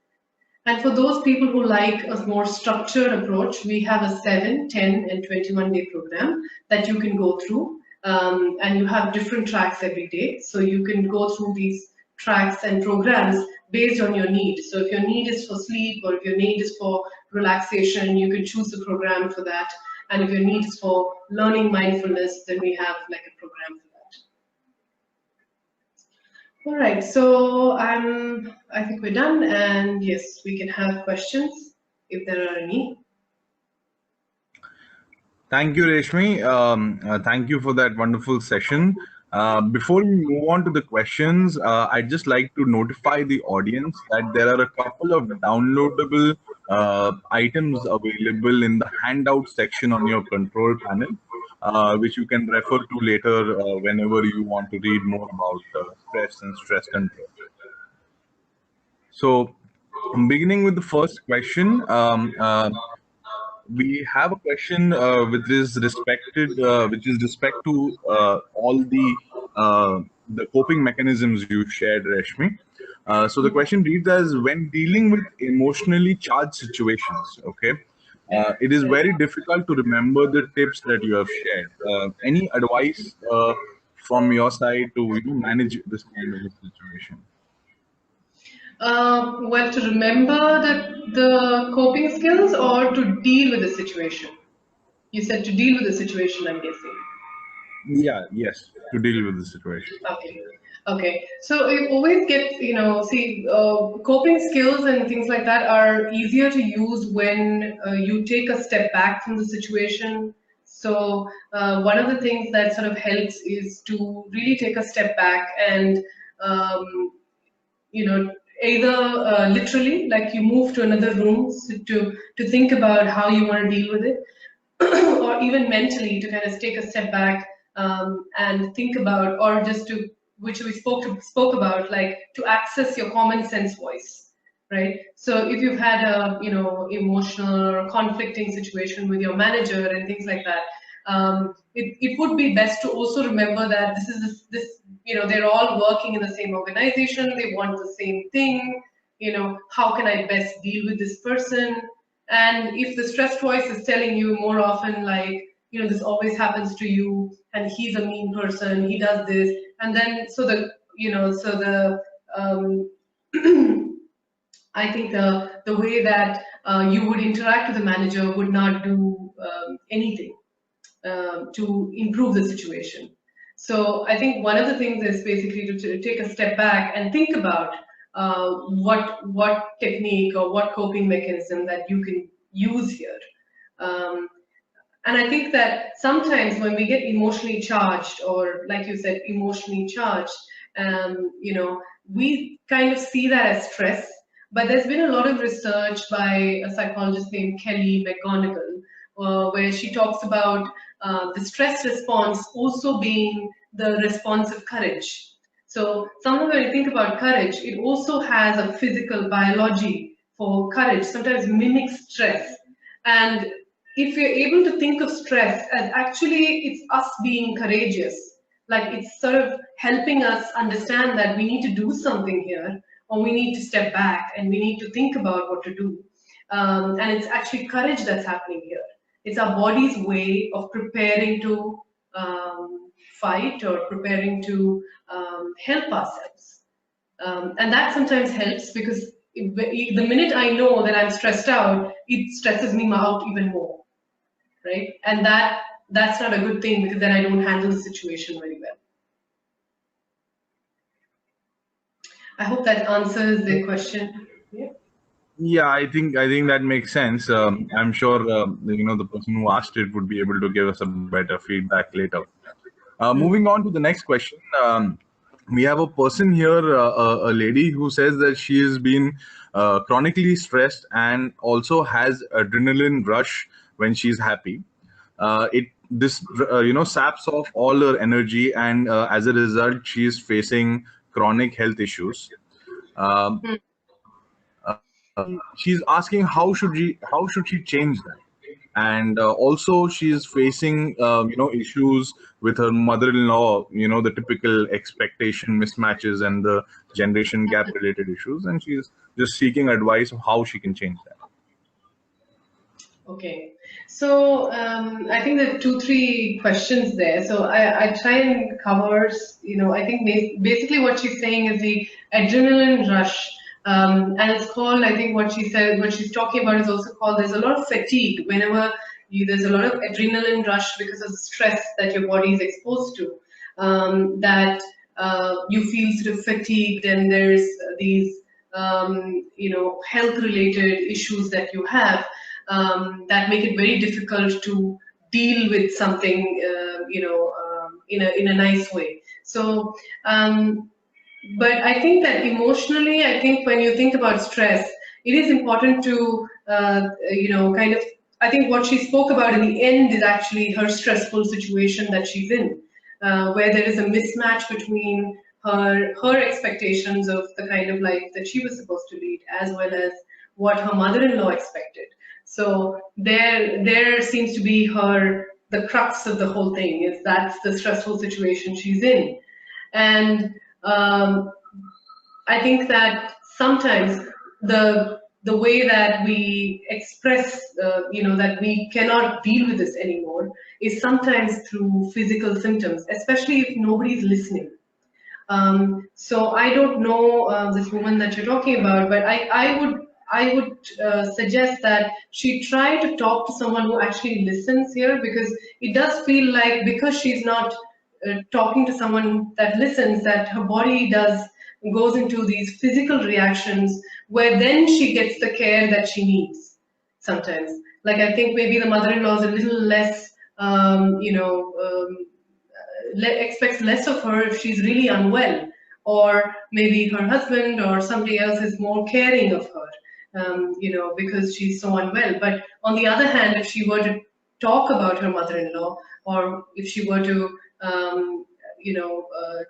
And for those people who like a more structured approach, we have a 7, 10, and 21-day program that you can go through. And you have different tracks every day. So you can go through these tracks and programs based on your need. So if your need is for sleep or if your need is for relaxation, you can choose the program for that. And if your need is for learning mindfulness, then we have like a program for that. All right, so I think we're done, and yes, we can have questions if there are any. Thank you, Reshmi. Thank you for that wonderful session. Before we move on to the questions, I'd just like to notify the audience that there are a couple of downloadable items available in the handout section on your control panel, which you can refer to later whenever you want to read more about stress and stress control. So, beginning with the first question, we have a question which is respect to all the coping mechanisms you shared, Reshmi. So the question reads as, when dealing with emotionally charged situations, okay, it is very difficult to remember the tips that you have shared. Any advice from your side to manage this kind of a situation? Well, to remember the coping skills or to deal with the situation? You said to deal with the situation, I'm guessing. Yeah, yes, to deal with the situation. Okay. Okay. So it always gets, see, coping skills and things like that are easier to use when you take a step back from the situation. So one of the things that sort of helps is to really take a step back and, um, either literally, like you move to another room to think about how you want to deal with it, or even mentally to kind of take a step back and think about, or just to, which we spoke about, like to access your common sense voice, right? So if you've had a emotional or conflicting situation with your manager and things like that, it would be best to also remember that this they're all working in the same organization, they want the same thing. How can I best deal with this person? And if the stressed voice is telling you more often, like, this always happens to you, and he's a mean person, he does this, and then um, I think the way that you would interact with the manager would not do anything to improve the situation. So I think one of the things is basically to take a step back and think about what technique or what coping mechanism that you can use here. Um, and I think that sometimes when we get emotionally charged, or like you said, emotionally charged, we kind of see that as stress. But there's been a lot of research by a psychologist named Kelly McGonigal, where she talks about the stress response also being the response of courage. So sometimes when you think about courage, it also has a physical biology for courage, sometimes mimics stress. And if we're able to think of stress as actually it's us being courageous, like it's sort of helping us understand that we need to do something here, or we need to step back and we need to think about what to do. And it's actually courage that's happening here. It's our body's way of preparing to fight or preparing to help ourselves. And that sometimes helps because the minute I know that I'm stressed out, it stresses me out even more, right? And that's not a good thing because then I don't handle the situation very well. I hope that answers the question. Yeah. Yeah, I think that makes sense. I'm sure the person who asked it would be able to give us a better feedback later. Moving on to the next question, we have a person here, a lady who says that she has been chronically stressed and also has adrenaline rush when she's happy. It this saps off all her energy, and as a result, she is facing chronic health issues. Um, she's asking how should she change that? and also she's facing issues with her mother-in-law, the typical expectation mismatches and the generation gap related issues, and she's just seeking advice of how she can change that. Okay, so I think there are two, three questions there. So I try and cover, I think basically what she's saying is the adrenaline rush. And it's called, I think what she said, what she's talking about is also called, there's a lot of fatigue whenever there's a lot of adrenaline rush because of the stress that your body is exposed to. That you feel sort of fatigued, and there's these, health related issues that you have that make it very difficult to deal with something, in a nice way. So, but I think that emotionally, I think when you think about stress, it is important to, kind of. I think what she spoke about in the end is actually her stressful situation that she's in, where there is a mismatch between her expectations of the kind of life that she was supposed to lead, as well as what her mother-in-law expected. So there seems to be the crux of the whole thing is that's the stressful situation she's in. And I think that sometimes the way that we express, that we cannot deal with this anymore is sometimes through physical symptoms, especially if nobody's listening. So I don't know this woman that you're talking about, but I would suggest that she try to talk to someone who actually listens here, because it does feel like, because she's not talking to someone that listens, that her body goes into these physical reactions where then she gets the care that she needs sometimes. Like, I think maybe the mother-in-law is a little less, expects less of her if she's really unwell, or maybe her husband or somebody else is more caring of her, because she's so unwell. But on the other hand, if she were to talk about her mother-in-law, or if she were to,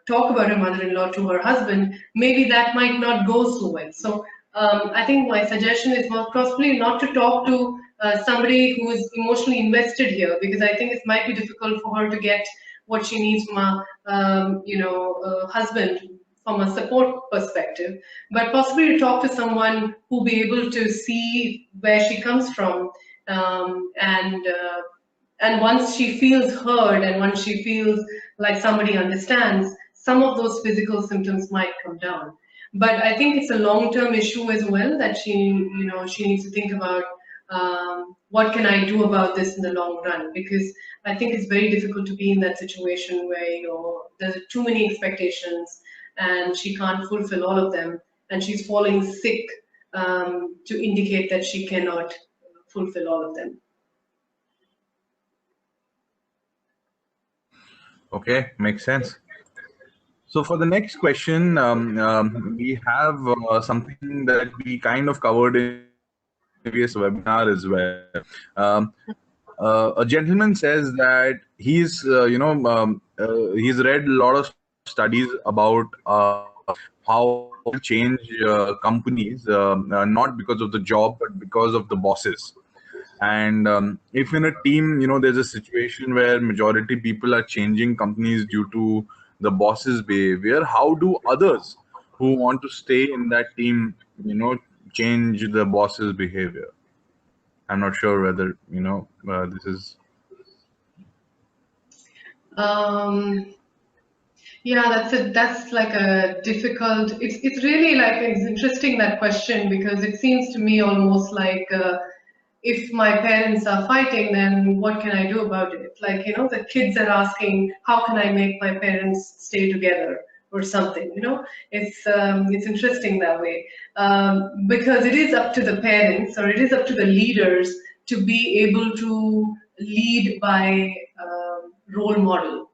talk about her mother-in-law to her husband, maybe that might not go so well. So I think my suggestion is most possibly not to talk to somebody who is emotionally invested here, because I think it might be difficult for her to get what she needs from a husband from a support perspective, but possibly to talk to someone who be able to see where she comes from, and once she feels heard, and once she feels like somebody understands, some of those physical symptoms might come down. But I think it's a long-term issue as well, that she needs to think about, what can I do about this in the long run? Because I think it's very difficult to be in that situation where there's too many expectations and she can't fulfill all of them, and she's falling sick, to indicate that she cannot fulfill all of them. Okay, makes sense. So for the next question, we have something that we kind of covered in a previous webinar as well. A gentleman says that he's read a lot of studies about how people change companies, not because of the job but because of the bosses. And if in a team, there's a situation where majority people are changing companies due to the boss's behavior, how do others who want to stay in that team, change the boss's behavior? I'm not sure whether, this is. Um, yeah, that's like a difficult. It's really like, it's interesting, that question, because it seems to me almost like, if my parents are fighting, then what can I do about it? Like, the kids are asking, how can I make my parents stay together or something? It's interesting that way, because it is up to the parents, or it is up to the leaders to be able to lead by role model.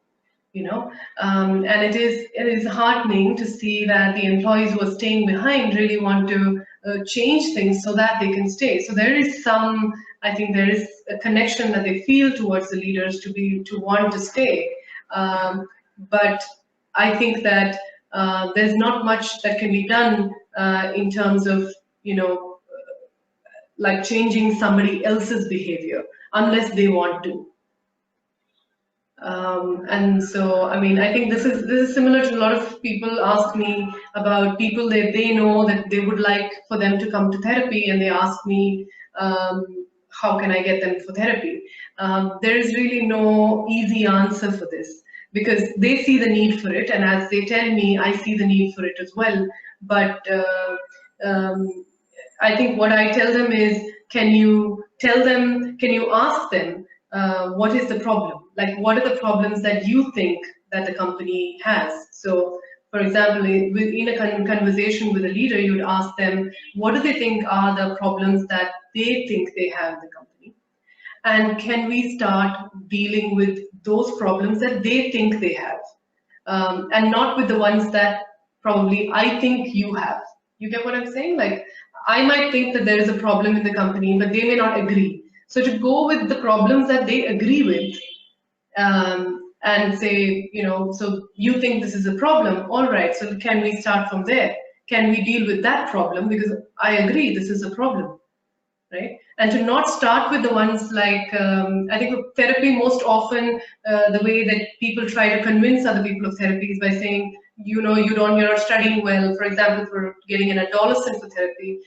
And it is heartening to see that the employees who are staying behind really want to change things so that they can stay. So I think there is a connection that they feel towards the leaders to want to stay. But I think that there's not much that can be done in terms of, like changing somebody else's behavior. unless they want to. And so, I mean, I think this is similar to a lot of people ask me about people that they know that they would like for them to come to therapy, and they ask me, how can I get them for therapy? There is really no easy answer for this because they see the need for it, and as they tell me, I see the need for it as well. But I think what I tell them is, can you ask them what is the problem? Like, what are the problems that you think that the company has? So, for example, in a conversation with a leader, you'd ask them, what do they think are the problems that they think they have in the company? And can we start dealing with those problems that they think they have? And not with the ones that probably I think you have. You get what I'm saying? Like, I might think that there is a problem in the company, but they may not agree. So to go with the problems that they agree with, and say, so you think this is a problem, all right, so can we start from there? Can we deal with that problem? Because I agree this is a problem, right? And to not start with the ones like, I think therapy most often, the way that people try to convince other people of therapy is by saying, you're not studying well. For example, for getting an adolescent for therapy,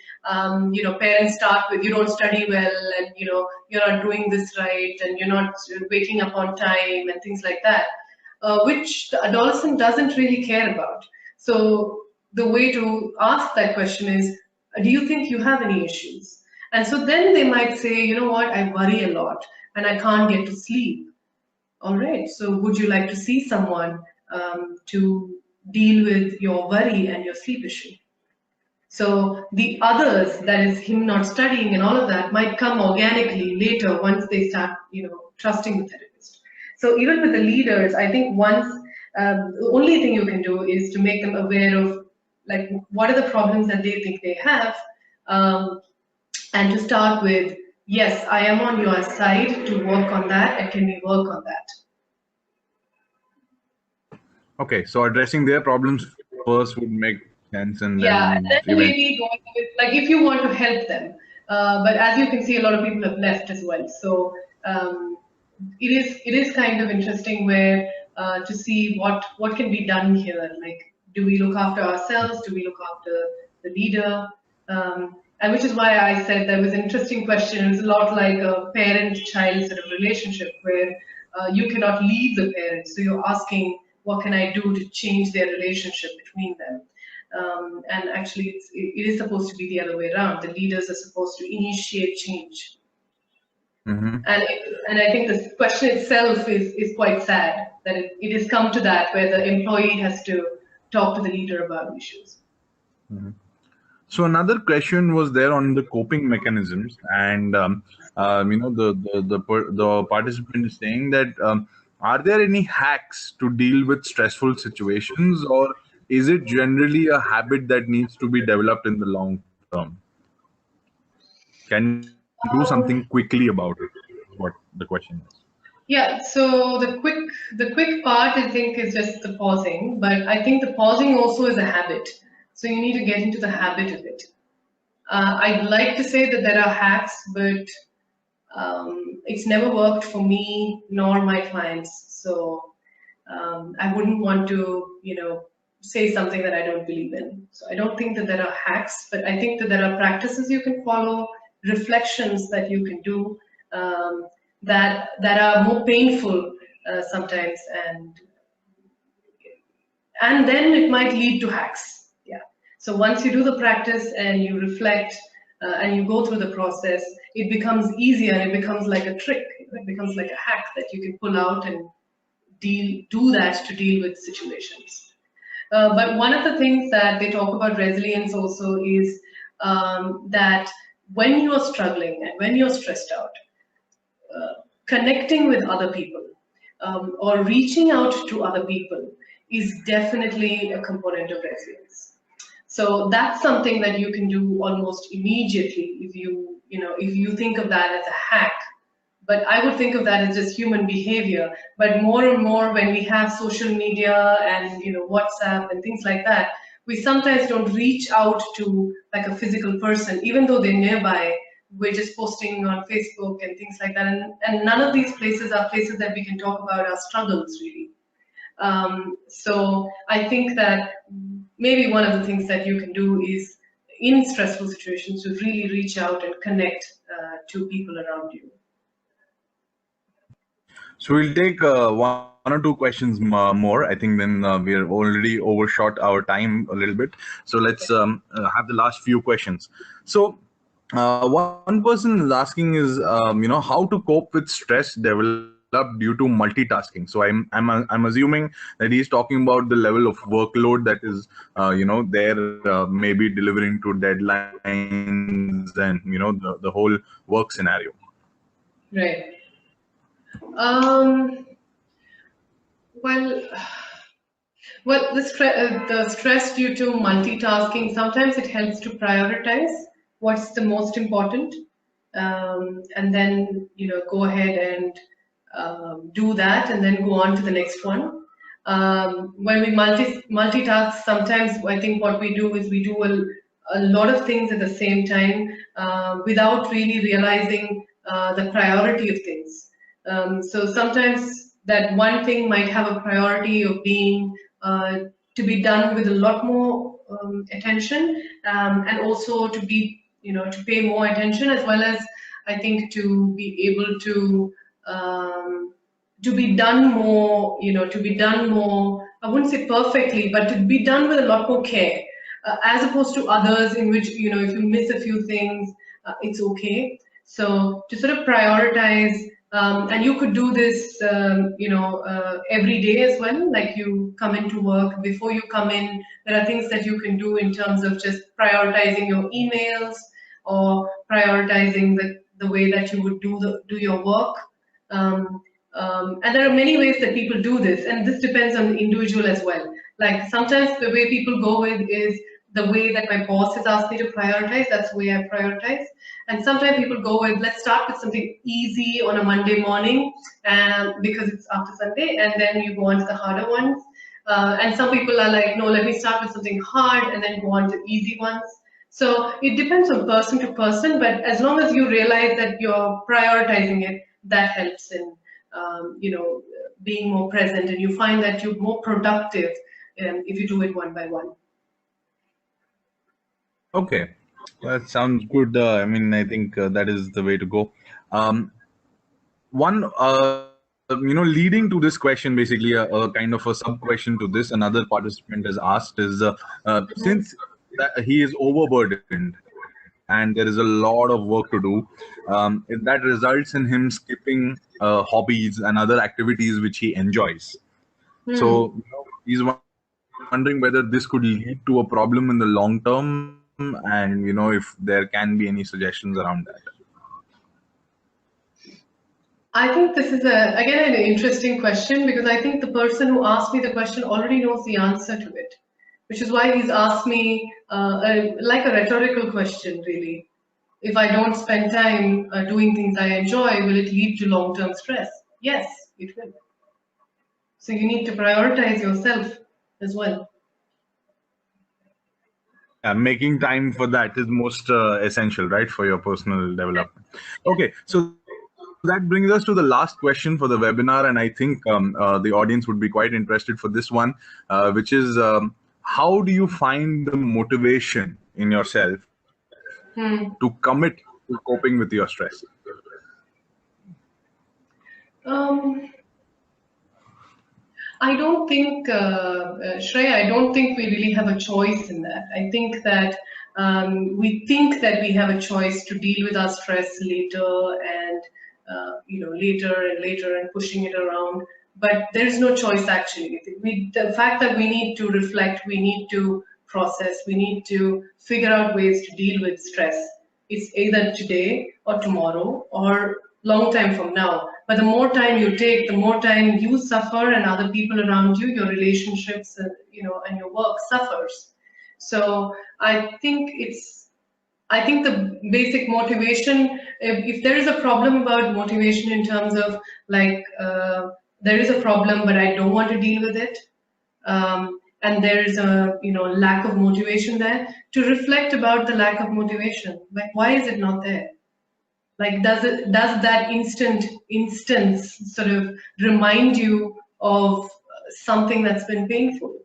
parents start with, you don't study well, and you're not doing this right, and you're not waking up on time, and things like that, which the adolescent doesn't really care about. So the way to ask that question is, do you think you have any issues? And so then they might say, you know what, I worry a lot and I can't get to sleep. All right, so would you like to see someone to deal with your worry and your sleep issue? So the others, that is him not studying and all of that, might come organically later once they start, trusting the therapist. So even with the leaders, I think the only thing you can do is to make them aware of, like, what are the problems that they think they have, and to start with, yes, I am on your side to work on that, and can we work on that? Okay, so addressing their problems first would make sense, and Yeah, then and then even. maybe go with, like, if you want to help them. But as you can see, a lot of people have left as well. So it is kind of interesting where to see what can be done here. Like, do we look after ourselves? Do we look after the leader? And which is why I said that was an interesting question. It's a lot like a parent-child sort of relationship where you cannot leave the parents. So you're asking, what can I do to change their relationship between them? And actually, it is supposed to be the other way around. The leaders are supposed to initiate change. Mm-hmm. And I think the question itself is quite sad that it has come to that where the employee has to talk to the leader about issues. Mm-hmm. So another question was there on the coping mechanisms, and the participant is saying that are there any hacks to deal with stressful situations, or is it generally a habit that needs to be developed in the long term? Can you do something quickly about it? Is what the question is. Yeah, so the quick part I think is just the pausing, but I think the pausing also is a habit. So you need to get into the habit of it. I'd like to say that there are hacks, but it's never worked for me nor my clients. So I wouldn't want to, say something that I don't believe in. So I don't think that there are hacks, but I think that there are practices you can follow, reflections that you can do, that are more painful sometimes, and then it might lead to hacks. Yeah. So once you do the practice and you reflect and you go through the process, it becomes easier and it becomes like a trick. It becomes like a hack that you can pull out and do that to deal with situations. But one of the things that they talk about resilience also is that when you're struggling and when you're stressed out, connecting with other people or reaching out to other people is definitely a component of resilience. So that's something that you can do almost immediately if you think of that as a hack. But I would think of that as just human behavior. But more and more when we have social media and WhatsApp and things like that, we sometimes don't reach out to like a physical person, even though they're nearby. we're just posting on Facebook and things like that. And none of these places are places that we can talk about our struggles, really. So I think that maybe one of the things that you can do is in stressful situations to really reach out and connect to people around you. So we'll take one or two questions more. I think then we're already overshot our time a little bit. So let's have the last few questions. So one person is asking is, how to cope with stress developed due to multitasking. So I'm assuming that he's talking about the level of workload that is, there maybe delivering to deadlines and the whole work scenario. Right. Um, well, the stress due to multitasking, sometimes it helps to prioritize what's the most important, and then go ahead and do that, and then go on to the next one. When we multitask, sometimes I think what we do is we do a lot of things at the same time without really realizing the priority of things. So sometimes that one thing might have a priority of being uh, to be done with a lot more attention, and also to be, to pay more attention, as well as I think to be able to be done more, to be done more, I wouldn't say perfectly, but to be done with a lot more care, as opposed to others in which, if you miss a few things, it's okay. So to sort of prioritize, and you could do this, every day as well. Like you come into work, before you come in, there are things that you can do in terms of just prioritizing your emails, or prioritizing the way that you would do your work. Um, and there are many ways that people do this, and this depends on the individual as well. Like sometimes the way people go with is the way that my boss has asked me to prioritize, that's the way I prioritize. And sometimes people go with, let's start with something easy on a Monday morning, because it's after Sunday, and then you go on to the harder ones. And some people are like, no, let me start with something hard and then go on to easy ones. So it depends on person to person, but as long as you realize that you're prioritizing it, that helps in, being more present, and you find that you're more productive if you do it one by one. Okay, that sounds good. I mean, I think that is the way to go. Um, one, leading to this question, basically a kind of a sub question to this. Another participant has asked is, since that he is overburdened and there is a lot of work to do, if that results in him skipping hobbies and other activities which he enjoys. Hmm. So he's wondering whether this could lead to a problem in the long term, and if there can be any suggestions around that. I think this is again an interesting question, because I think the person who asked me the question already knows the answer to it, which is why he's asked me like a rhetorical question, really. If I don't spend time doing things I enjoy, will it lead to long-term stress? Yes, it will. So you need to prioritize yourself as well. Yeah, making time for that is most essential, right, for your personal development. Okay, so that brings us to the last question for the webinar, and I think the audience would be quite interested for this one, which is, how do you find the motivation in yourself to commit Hmm. to coping with your stress? Um, I don't think, Shreya, I don't think we really have a choice in that. I think that we think that we have a choice to deal with our stress later, and later and later, and pushing it around. But there is no choice actually. The fact that we need to reflect, we need to process, we need to figure out ways to deal with stress. It's either today or tomorrow or long time from now. But the more time you take, the more time you suffer, and other people around you, your relationships, and your work suffers. So I think the basic motivation, if there is a problem about motivation in terms of like, there is a problem, but I don't want to deal with it, and there is a lack of motivation there, to reflect about the lack of motivation. Like, why is it not there? Like, does that instance sort of remind you of something that's been painful,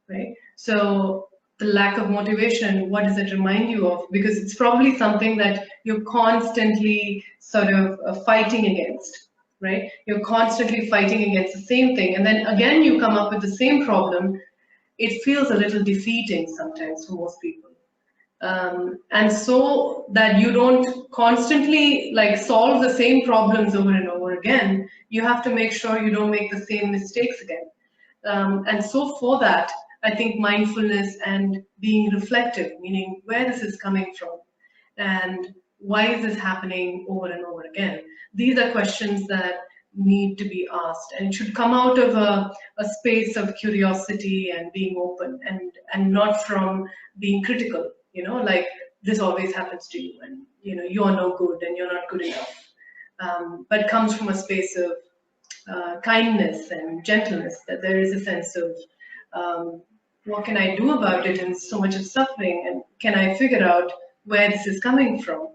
right? So the lack of motivation, what does it remind you of? Because it's probably something that you're constantly sort of fighting against, right? You're constantly fighting against the same thing, and then again you come up with the same problem. It feels a little defeating sometimes for most people. And so that you don't constantly like solve the same problems over and over again, you have to make sure you don't make the same mistakes again. And so for that, I think mindfulness and being reflective, meaning where this is coming from and why is this happening over and over again? These are questions that need to be asked, and it should come out of a space of curiosity and being open, and not from being critical, like this always happens to you, and you're no good and you're not good enough. But comes from a space of kindness and gentleness, that there is a sense of what can I do about it and so much of suffering, and can I figure out where this is coming from,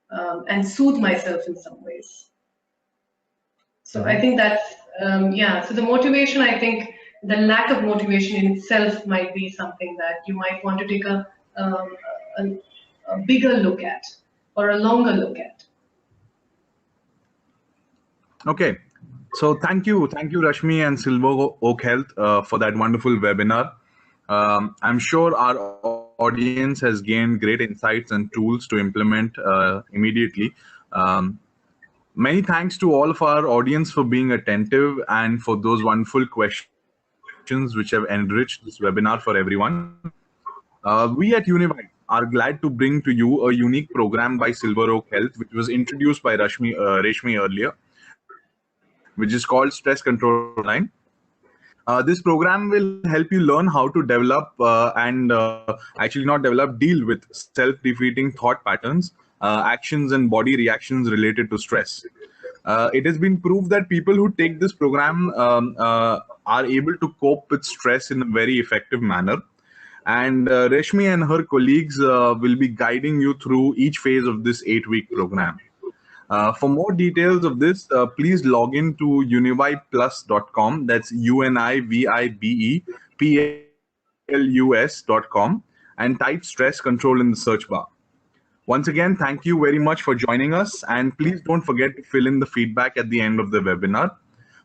and soothe myself in some ways. So I think that's, yeah, so the motivation, I think the lack of motivation in itself might be something that you might want to take um, a, a bigger look at, or a longer look at. Okay. So thank you, Rashmi and Silver Oak Health, for that wonderful webinar. I'm sure our audience has gained great insights and tools to implement immediately. Many thanks to all of our audience for being attentive and for those wonderful questions which have enriched this webinar for everyone. We at Univite are glad to bring to you a unique program by Silver Oak Health, which was introduced by Reshmi earlier, which is called Stress Control Online. This program will help you learn how to develop and actually not develop, deal with self-defeating thought patterns, actions, and body reactions related to stress. It has been proved that people who take this program are able to cope with stress in a very effective manner. And Reshmi and her colleagues will be guiding you through each phase of this 8-week program. For more details of this, please log in to univibeplus.com. That's UNIVIBEPLUS.com and type stress control in the search bar. Once again, thank you very much for joining us. And please don't forget to fill in the feedback at the end of the webinar.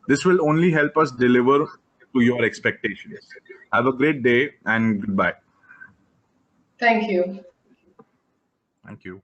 This will only help us deliver to your expectations. Have a great day and goodbye. Thank you. Thank you.